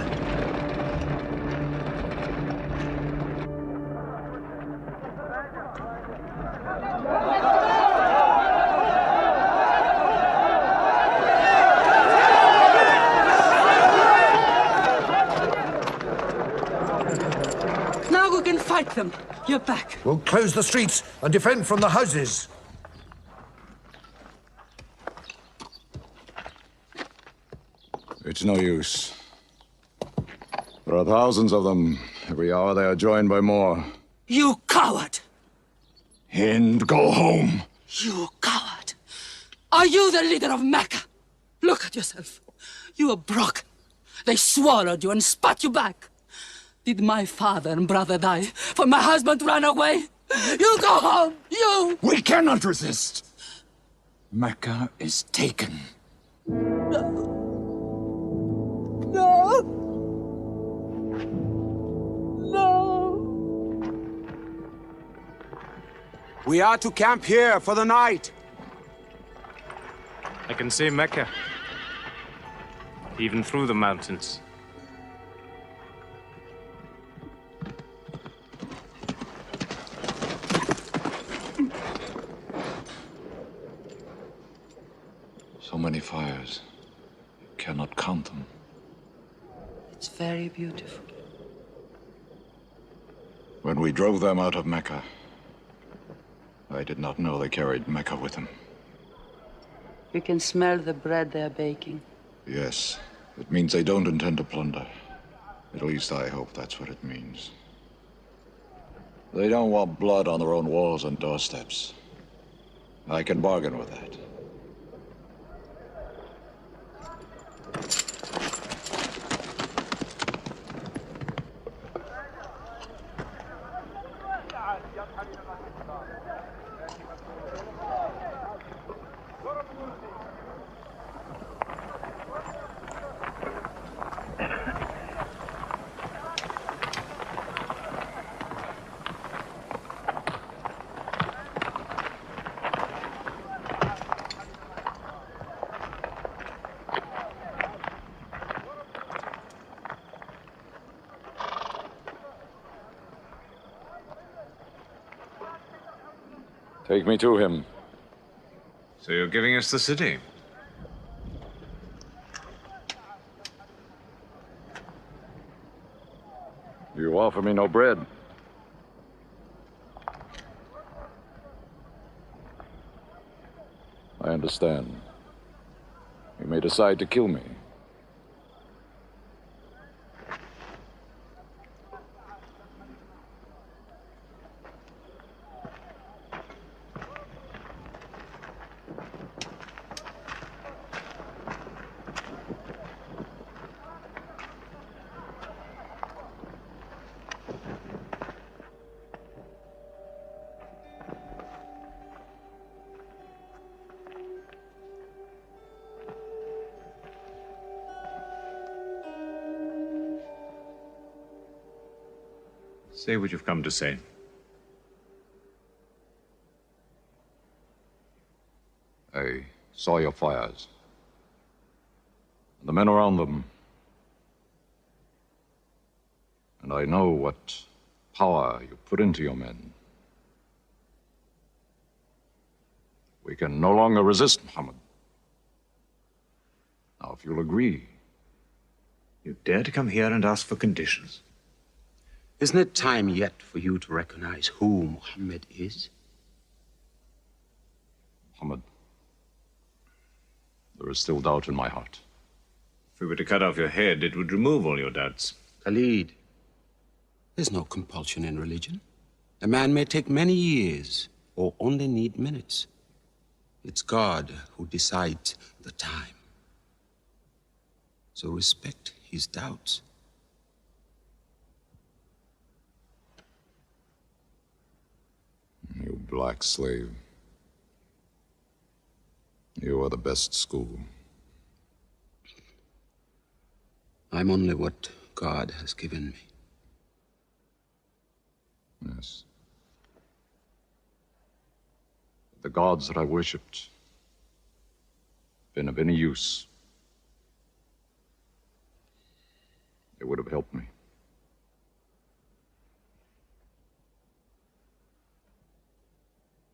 Now we can fight them. You're back. We'll close the streets and defend from the houses. It's no use. There are thousands of them. Every hour they are joined by more. You coward! Hind, go home! You coward! Are you the leader of Mecca? Look at yourself. You are broken. They swallowed you and spat you back. Did my father and brother die for my husband ran away? You go home! You! We cannot resist! Mecca is taken. No! No! We are to camp here for the night. I can see Mecca. even through the mountains. So many fires. You cannot count them. It's very beautiful. When we drove them out of Mecca, I did not know they carried Mecca with them. You can smell the bread they're baking. Yes, it means they don't intend to plunder. At least I hope that's what it means. They don't want blood on their own walls and doorsteps. I can bargain with that. Take me to him. So you're giving us the city? You offer me no bread. I understand. You may decide to kill me. Say what you've come to say. I saw your fires. The men around them. And I know what power you put into your men. We can no longer resist Muhammad. Now, if you'll agree. You dare to come here and ask for conditions? Isn't it time yet for you to recognize who Muhammad is? Muhammad, there is still doubt in my heart. If we were to cut off your head, it would remove all your doubts. Khalid, there's no compulsion in religion. A man may take many years or only need minutes. It's God who decides the time. So respect his doubts. You black slave. You are the best school. I'm only what God has given me. Yes. The gods that I worshipped been of any use. They would have helped me.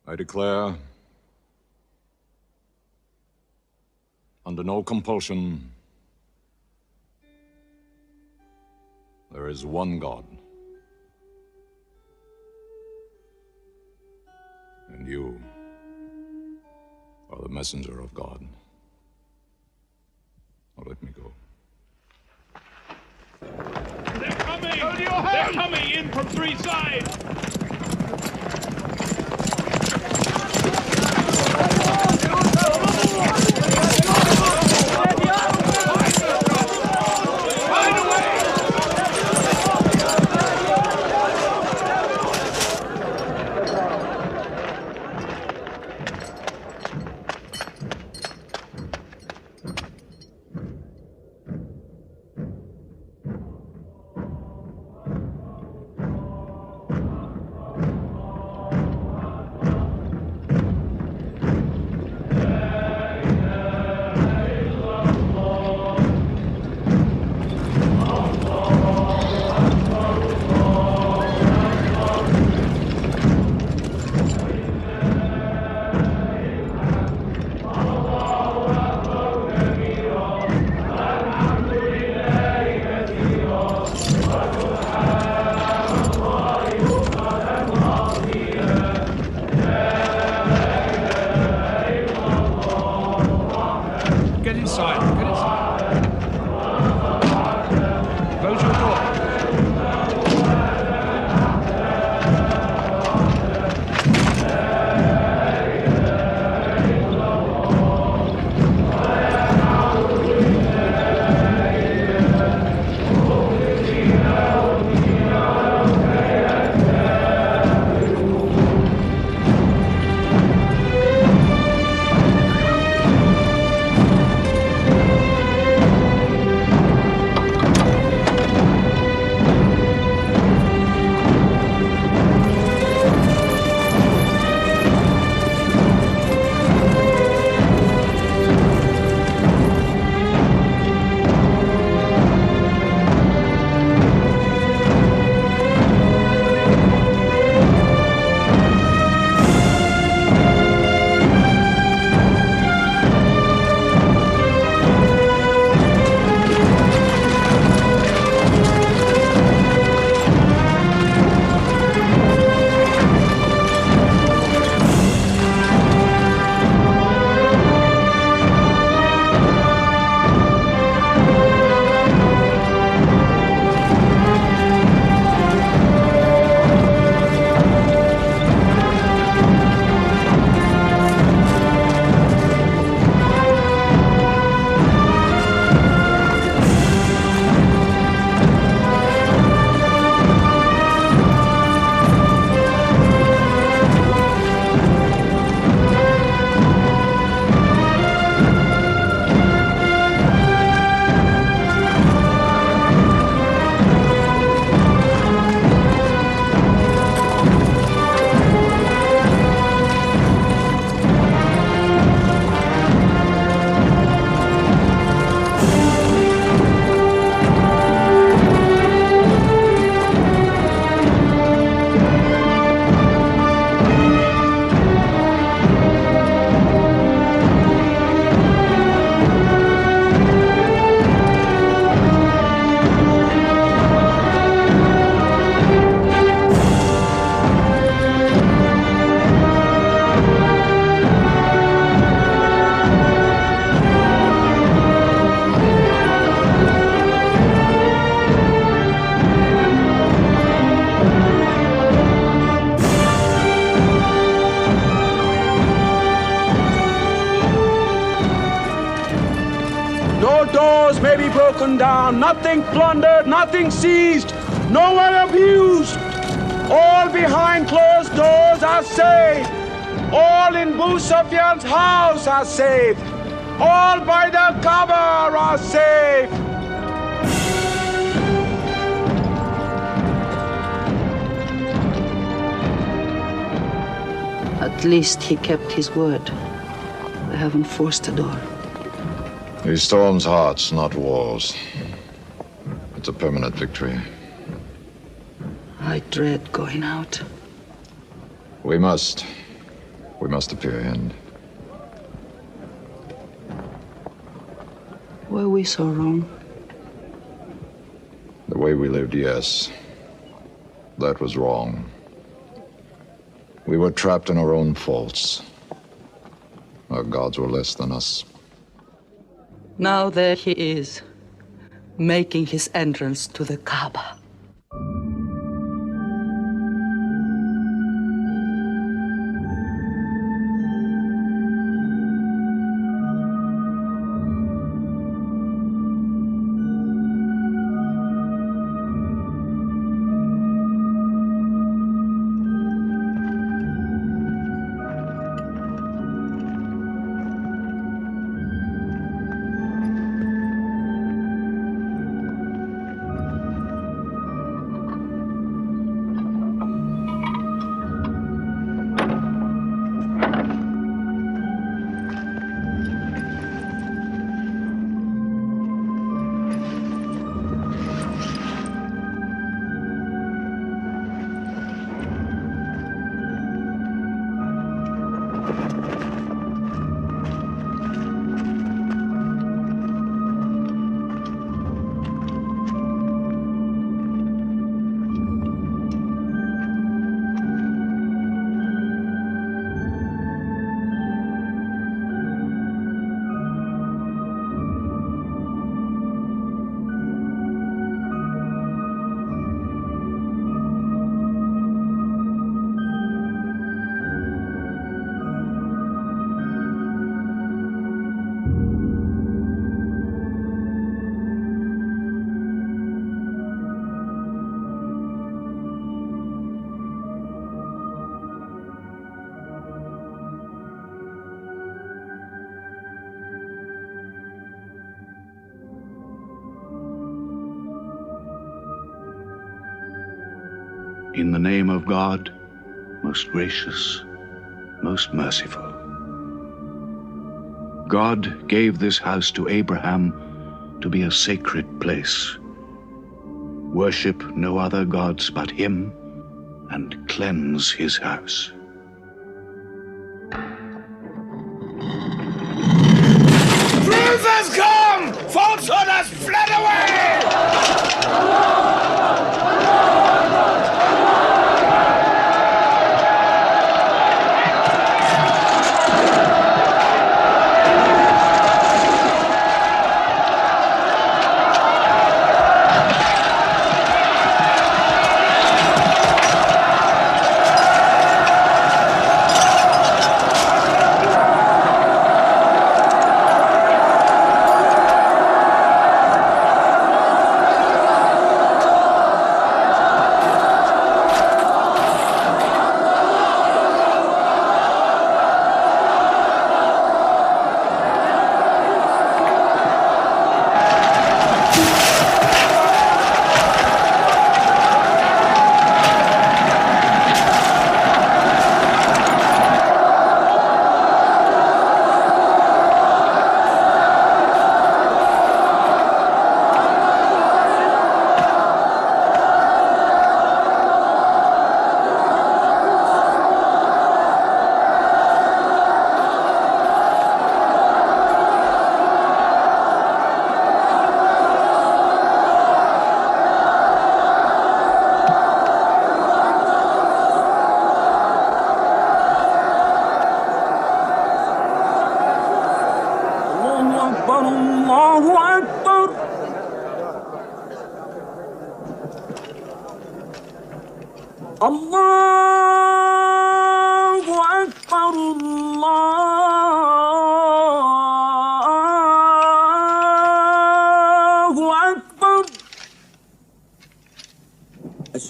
I declare, under no compulsion, there is one God. And you are the messenger of God. Now let me go. They're coming! They're coming in from three sides! No doors may be broken down, nothing plundered, nothing seized, no one abused. All behind closed doors are safe. All in Abu Sufyan's house are safe. All by the Kaaba are safe. At least he kept his word. They haven't forced the door. He storms hearts, not walls. It's a permanent victory. I dread going out. We must. We must appear end. Were we so wrong? The way we lived, yes. That was wrong. We were trapped in our own faults. Our gods were less than us. Now there he is, making his entrance to the Kaaba. In the name of God, most gracious, most merciful. God gave this house to Abraham to be a sacred place. Worship no other gods but him, and cleanse his house. Truth has come! Falsehood has fled away!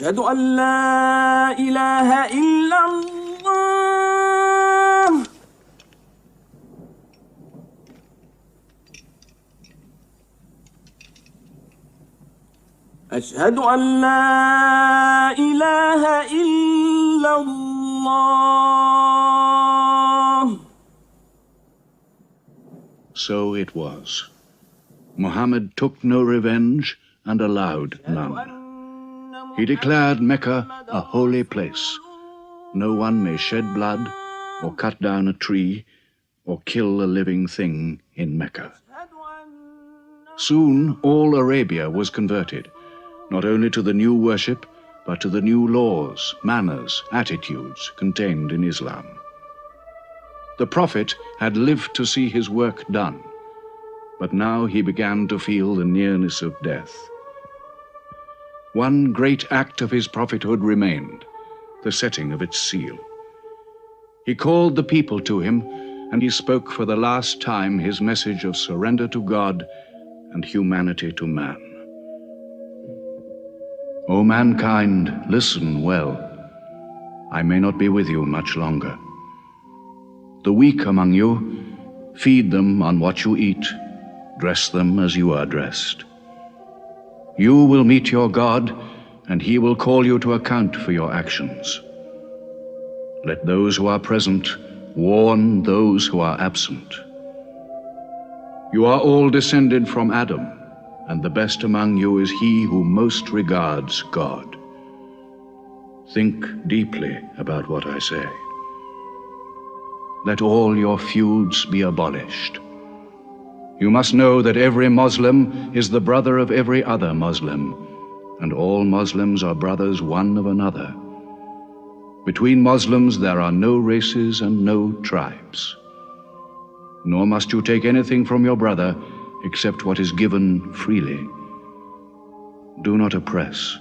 أشهد أن لا إله إلا الله. أشهد أن لا إله إلا الله. So it was. Muhammad took no revenge and allowed none. He declared Mecca a holy place. No one may shed blood, or cut down a tree, or kill a living thing in Mecca. Soon all Arabia was converted, not only to the new worship, but to the new laws, manners, attitudes contained in Islam. The Prophet had lived to see his work done, but now he began to feel the nearness of death. One great act of his prophethood remained, the setting of its seal. He called the people to him, and he spoke for the last time his message of surrender to God and humanity to man. O mankind, listen well. I may not be with you much longer. The weak among you, feed them on what you eat, dress them as you are dressed. You will meet your God, and he will call you to account for your actions. Let those who are present warn those who are absent. You are all descended from Adam, and the best among you is he who most regards God. Think deeply about what I say. Let all your feuds be abolished. You must know that every Muslim is the brother of every other Muslim, and all Muslims are brothers one of another. Between Muslims there are no races and no tribes. Nor must you take anything from your brother except what is given freely. Do not oppress,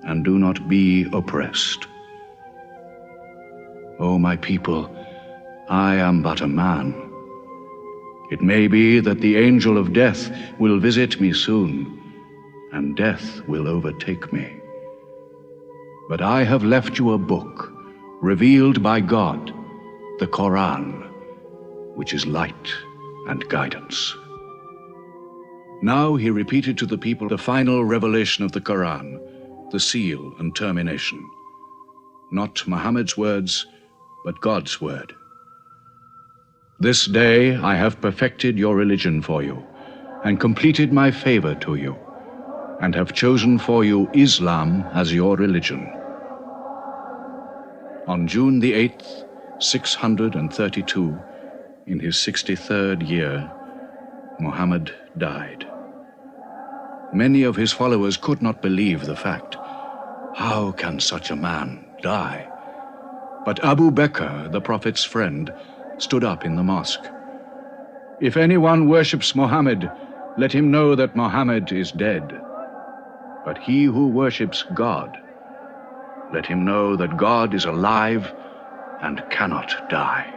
and do not be oppressed. O my people, I am but a man. It may be that the angel of death will visit me soon, and death will overtake me. But I have left you a book, revealed by God, the Quran, which is light and guidance. Now he repeated to the people the final revelation of the Quran, the seal and termination. Not Muhammad's words, but God's word. This day I have perfected your religion for you, and completed my favor to you, and have chosen for you Islam as your religion. On June the 8th, 632, in his 63rd year, Muhammad died. Many of his followers could not believe the fact. How can such a man die? But Abu Bakr, the Prophet's friend, stood up in the mosque. If anyone worships Muhammad, let him know that Muhammad is dead. But he who worships God, let him know that God is alive and cannot die.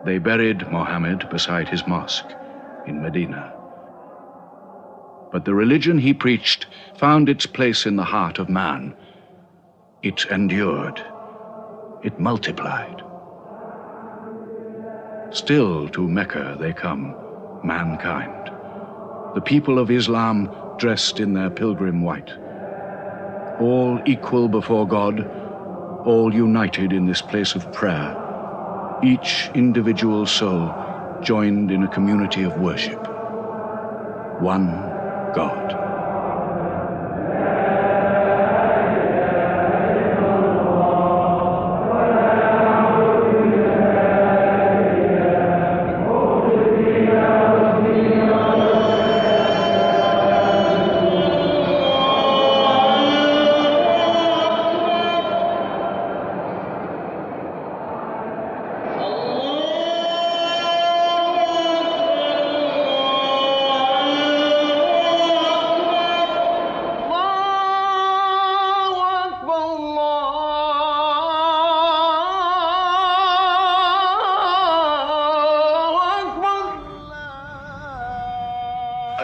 They buried Muhammad beside his mosque in Medina. But the religion he preached found its place in the heart of man. It endured. It multiplied. Still to Mecca they come, mankind. The people of Islam dressed in their pilgrim white. All equal before God, all united in this place of prayer. Each individual soul joined in a community of worship. One God.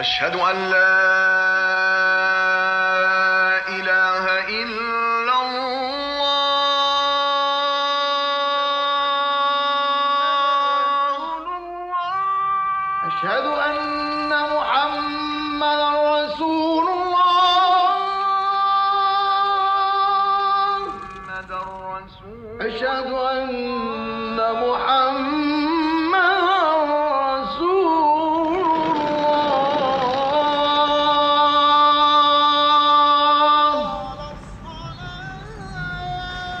أشهد أن لا إله إلا الله أشهد أن محمدا رسول الله أشهد أن محمدا رسول الله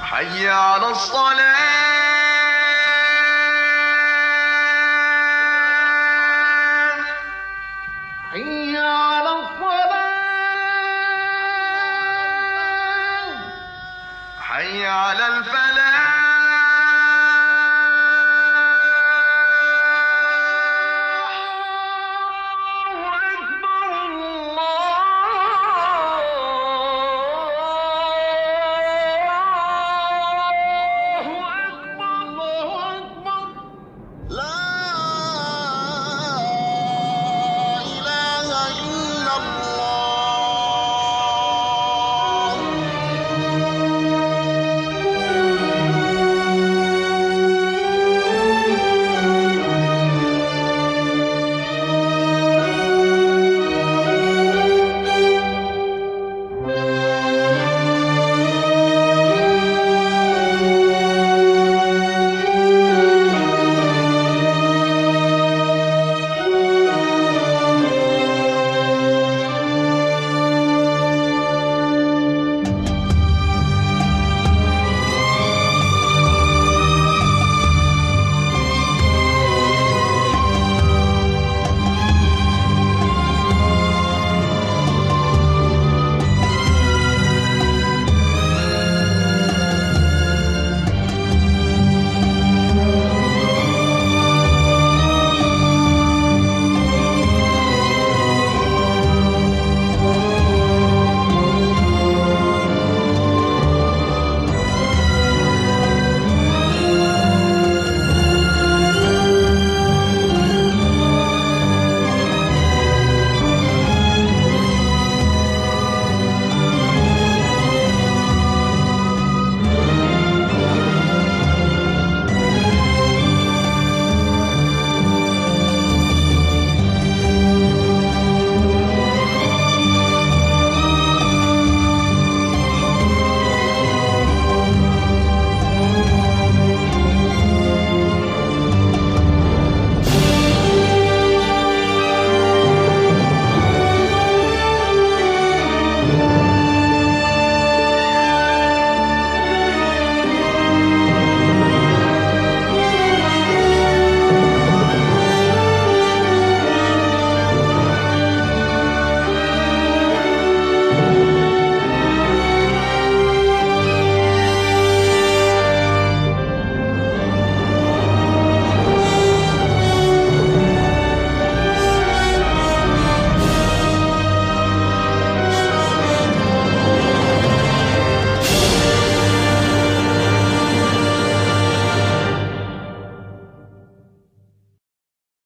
حي على الصلاة